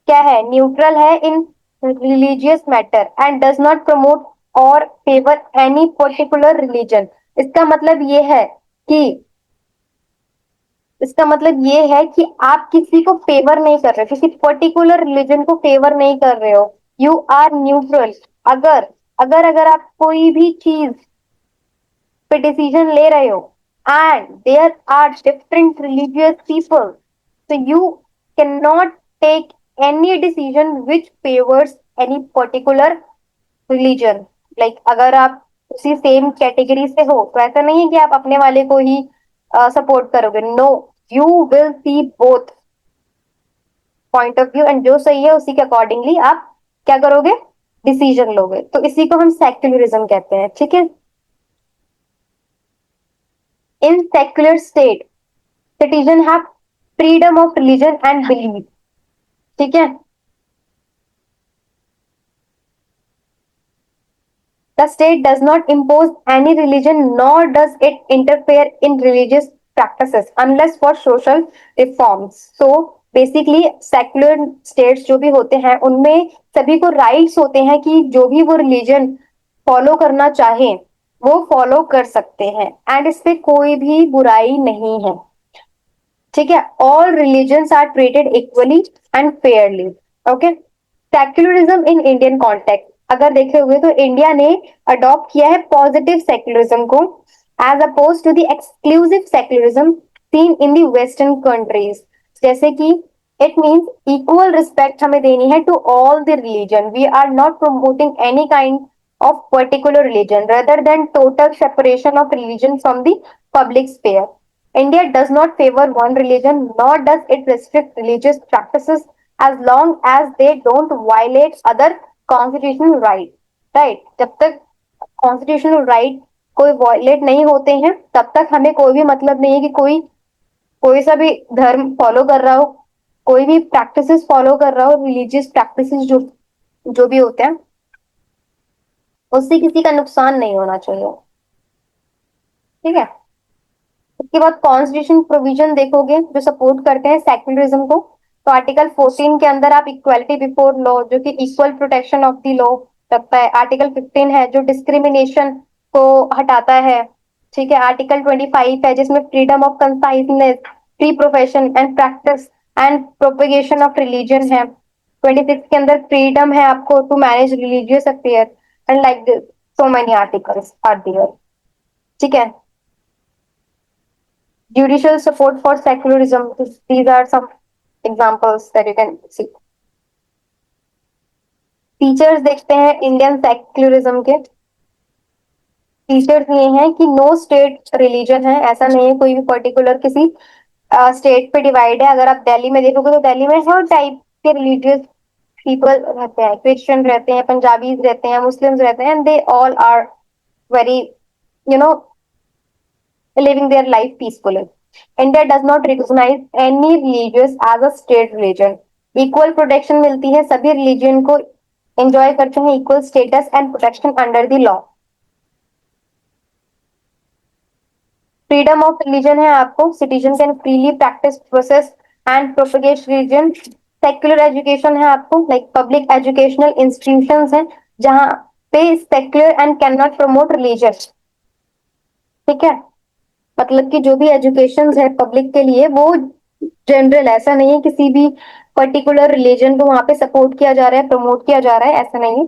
क्या है? न्यूट्रल है इन religious matter and does not promote और फेवर एनी पर्टिकुलर रिलीजन। इसका मतलब ये है कि इसका मतलब ये है कि आप किसी को फेवर नहीं कर रहे, किसी पर्टिकुलर रिलीजन को फेवर नहीं कर रहे हो, यू आर न्यूट्रल। अगर अगर अगर आप कोई भी चीज पे डिसीजन ले रहे हो and there are different religious people, so you cannot take any decision which favors any particular religion। like अगर आप उसी सेम कैटेगरी से हो तो ऐसा नहीं है कि आप अपने वाले को ही सपोर्ट करोगे, no, you will see both point of view and जो सही है उसी के अकॉर्डिंगली आप क्या करोगे? डिसीजन लोगे। तो इसी को हम सेक्युलरिज्म कहते हैं। ठीक है, in secular state citizen have freedom of religion and belief. ठीक है, The state does not impose any religion nor does it interfere in religious practices unless for social reforms. So basically secular states जो भी होते हैं उनमें सभी को rights होते हैं कि जो भी वो रिलीजन फॉलो करना चाहे वो फॉलो कर सकते हैं एंड इस पे कोई भी बुराई नहीं है. ठीक है. All religions are treated equally and fairly. Okay. Secularism in Indian context अगर देखे हुए तो इंडिया ने अडॉप्ट किया है पॉजिटिव सेक्युलरिज्म को as oppose to the exclusive secularism seen in the western countries. जैसे कि इट मीन्स इक्वल रिस्पेक्ट हमें देनी है to all the religion. We are not promoting any kind of particular religion rather than total separation of religion from the public sphere. India does not favor one religion nor does it restrict religious practices as long as they don't violate other constitutional right. Right. जब तक constitutional right कोई violate नहीं होते हैं तब तक हमें कोई भी मतलब नहीं है कि कोई कोई सा भी धर्म फॉलो कर रहा हो, कोई भी प्रैक्टिसेस फॉलो कर रहा हो, रिलीजियस प्रैक्टिसेस जो जो भी होते हैं उससे किसी का नुकसान नहीं होना चाहिए. ठीक है. इसके बाद कॉन्स्टिट्यूशन प्रोविजन देखोगे जो सपोर्ट करते हैं सेक्युलरिज्म को. तो आर्टिकल 14 के अंदर आप इक्वालिटी बिफोर लॉ जो कि equal protection of the law रखता है. आर्टिकल 15 है जो डिस्क्रिमिनेशन को हटाता है. ठीक है. आर्टिकल 25 है जिसमें freedom of conscience, free profession and practice and propagation of religion है. 26 के अंदर फ्रीडम है आपको to manage religious affair and like this so many articles are there. ठीक है. Judicial support for secularism. These are some examples that you can see. Features देखते हैं Indian secularism के. फीचर्स ये हैं कि नो स्टेट रिलीजन है. ऐसा नहीं है कोई भी पर्टिकुलर किसी स्टेट पे डिवाइड है. अगर आप दिल्ली में देखोगे तो दिल्ली में हर टाइप के रिलीजियस पीपल रहते हैं. क्रिश्चियन रहते हैं, पंजाबीज रहते हैं, मुस्लिम्स रहते हैं and they all are very you know living their life peacefully. India does not recognize any religious as a state religion. Equal protection मिलती है सभी रिलीजन को. एंजॉय करते हैं equal status and protection under the law. Freedom of religion है आपको. Citizen can freely practice process and propagate religion. Secular education है आपको. लाइक पब्लिक एजुकेशनल इंस्टीट्यूशंस हैं जहां पे secular and can not promote religion. ठीक है. मतलब कि जो भी एजुकेशन है पब्लिक के लिए वो जनरल. ऐसा नहीं है किसी भी पर्टिकुलर रिलीजन को वहां पे सपोर्ट किया जा रहा है, प्रमोट किया जा रहा है, ऐसा नहीं है.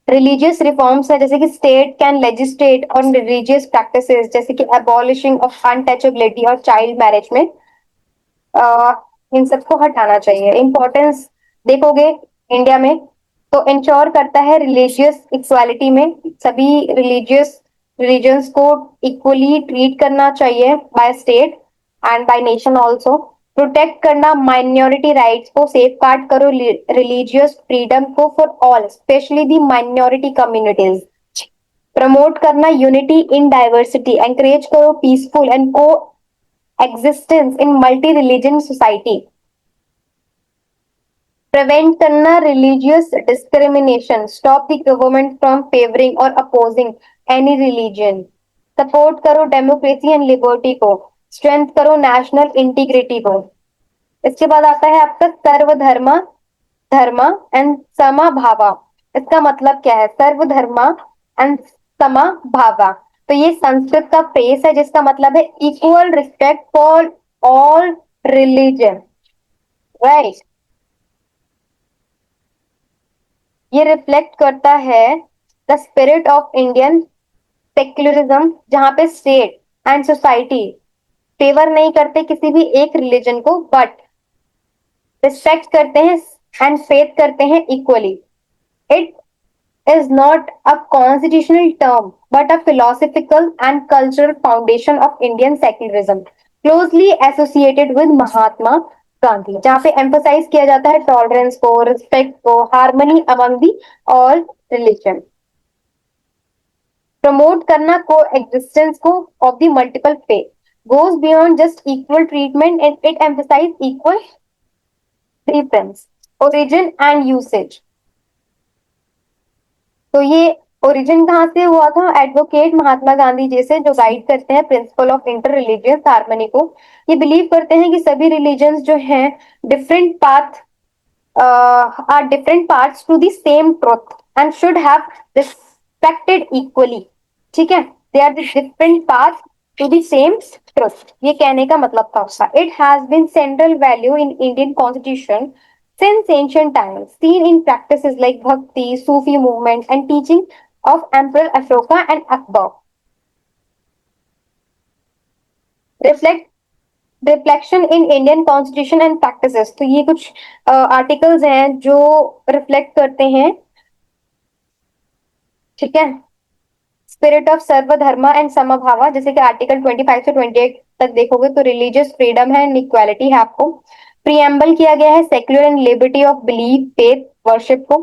रिलीजियस रिफॉर्म्स है जैसे कि state can legislate on religious practices जैसे कि अबॉलिशिंग ऑफ अनटचेबिलिटी और चाइल्ड मैरिज में इन सबको हटाना चाहिए. इंपॉर्टेंस देखोगे इंडिया में तो इंश्योर करता है रिलीजियस इक्वालिटी में. सभी रिलीजियस रिलीजन्स को इक्वली ट्रीट करना चाहिए by state and by nation also. Protect करना माइनॉरिटी राइट्स को. सेफ गार्ड करो रिलीजियस फ्रीडम को for all specially the minority communities. Promote करना यूनिटी इन डाइवर्सिटी. एंकरेज करो peaceful and coexistence in multi religion society. Prevent करना religious discrimination. Stop the government from favouring or opposing any religion. Support करो democracy and liberty को. Strength करो national integrity को. इसके बाद आता है आपका सर्वधर्मा धर्मा एंड समभावा. इसका मतलब क्या है? सर्वधर्मा एंड समभावा. तो ये संस्कृत का फ्रेज है जिसका मतलब है equal respect for all religion. Right. ये रिफ्लेक्ट करता है the spirit of Indian secularism जहां पे स्टेट एंड सोसाइटी फेवर नहीं करते किसी भी एक रिलीजन को बट रिस्पेक्ट करते हैं एंड फेथ करते हैं equally. It is not a constitutional term but a philosophical and cultural foundation of Indian secularism, closely associated with Mahatma Gandhi, जहाँ पे emphasize किया जाता है टॉलरेंस को, रिस्पेक्ट को, harmony among the all religion. Promote करना को एग्जिस्टेंस को of the multiple faith. goes beyond just equal treatment and it emphasizes equal preference, origin and usage. तो ये ओरिजिन कहाँ से हुआ था? एडवोकेट महात्मा गांधी जैसे जो गाइड करते हैं principle of inter religious harmony को। ये बिलीव करते हैं कि सभी रिलीजन्स जो हैं different path are different parts to the same truth and should have respected equally. ठीक है, they are the different path to the same truth, ये कहने का मतलब था उसका। It has been central value in Indian constitution since ancient times, seen in practices like Bhakti, Sufi movement, and teaching of Emperor Ashoka and Akbar. Reflect Reflection in Indian Constitution and practices. तो ये कुछ articles हैं जो reflect करते हैं, ठीक है, spirit of सर्वधर्मा एंड समभावा। जैसे कि आर्टिकल 25 से 28 तक देखोगे तो रिलीजियस फ्रीडम है एंड इक्वालिटी है आपको। प्रियम्बल किया गया है secular and liberty of belief faith worship को।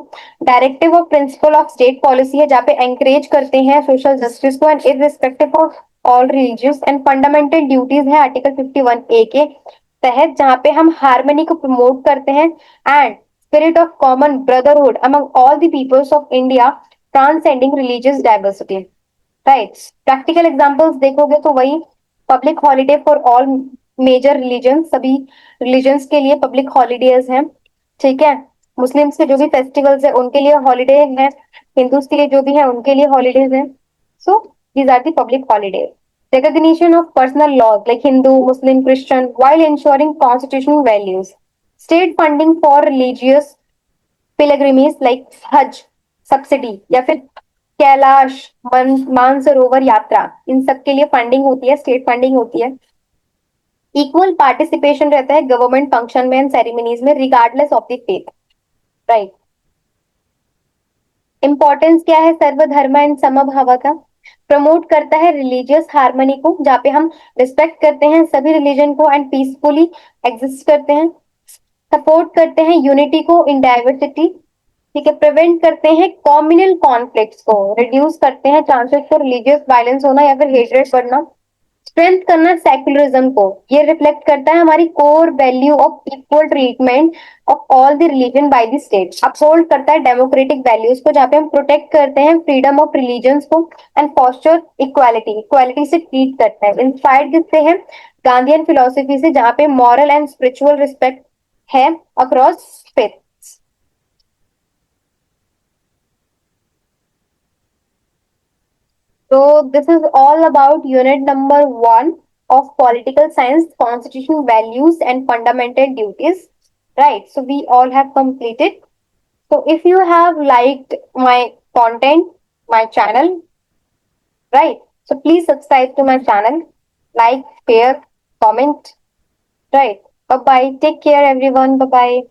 Directive of principle of state policy है जहाँ पे एंकरेज करते हैं सोशल जस्टिस को and irrespective of all religious and fundamental duties है आर्टिकल 51A के तहत, जहाँ पे हम हार्मनी को प्रमोट करते हैं and spirit of common brotherhood among all the peoples of India transcending religious diversity. Right, practical examples देखोगे तो वही public holiday for all major religion, सभी रिलीजन्स के लिए पब्लिक हॉलीडेज हैं। ठीक है, मुस्लिम्स के जो भी फेस्टिवल्स है उनके लिए हॉलीडे है, हिंदूज के लिए जो भी है उनके लिए हॉलीडेज है। So these are the public holidays. Recognition of personal laws like Hindu, Muslim, Christian, while ensuring constitutional values. State funding for religious pilgrimage like हज सब्सिडी या फिर कैलाश मानसरोवर यात्रा, इन सब के लिए फंडिंग होती है, स्टेट फंडिंग होती है। इक्वल पार्टिसिपेशन रहता है गवर्नमेंट फंक्शन में एंड सेरेमनीज में regardless of the faith. Right, importance क्या है सर्वधर्म एंड समभाव का? प्रमोट करता है रिलीजियस हार्मनी को जहाँ पे हम रिस्पेक्ट करते हैं सभी रिलीजन को एंड पीसफुली एग्जिस्ट करते हैं। सपोर्ट करते हैं यूनिटी को इन डाइवर्सिटी। ठीक है, प्रिवेंट करते हैं कॉम्युनल कॉन्फ्लिक्ट्स को, रिड्यूस करते हैं चांसेस फॉर रिलीजियस वायलेंस होना या फिर हेट्रेड बढ़ना। स्ट्रेंथ करना सेक्युलरिज्म को, ये रिफ्लेक्ट करता है हमारी core value of equal treatment of all the religion by the state. Uphold करता है डेमोक्रेटिक वैल्यूज को जहाँ पे हम प्रोटेक्ट करते हैं फ्रीडम ऑफ रिलीजन्स को एंड फॉस्टर इक्वालिटी, इक्वालिटी से ट्रीट करता है। इंस्पायर्ड किससे है? गांधीयन फिलोसफी से जहाँ पे मॉरल एंड स्पिरिचुअल रिस्पेक्ट है across faith. So this is all about unit number 1 of political science, constitution values and fundamental duties. Right. So we all have completed. So if you have liked my content, my channel, right. So please subscribe to my channel, like, share, comment. Right. Bye bye. Take care everyone. Bye bye.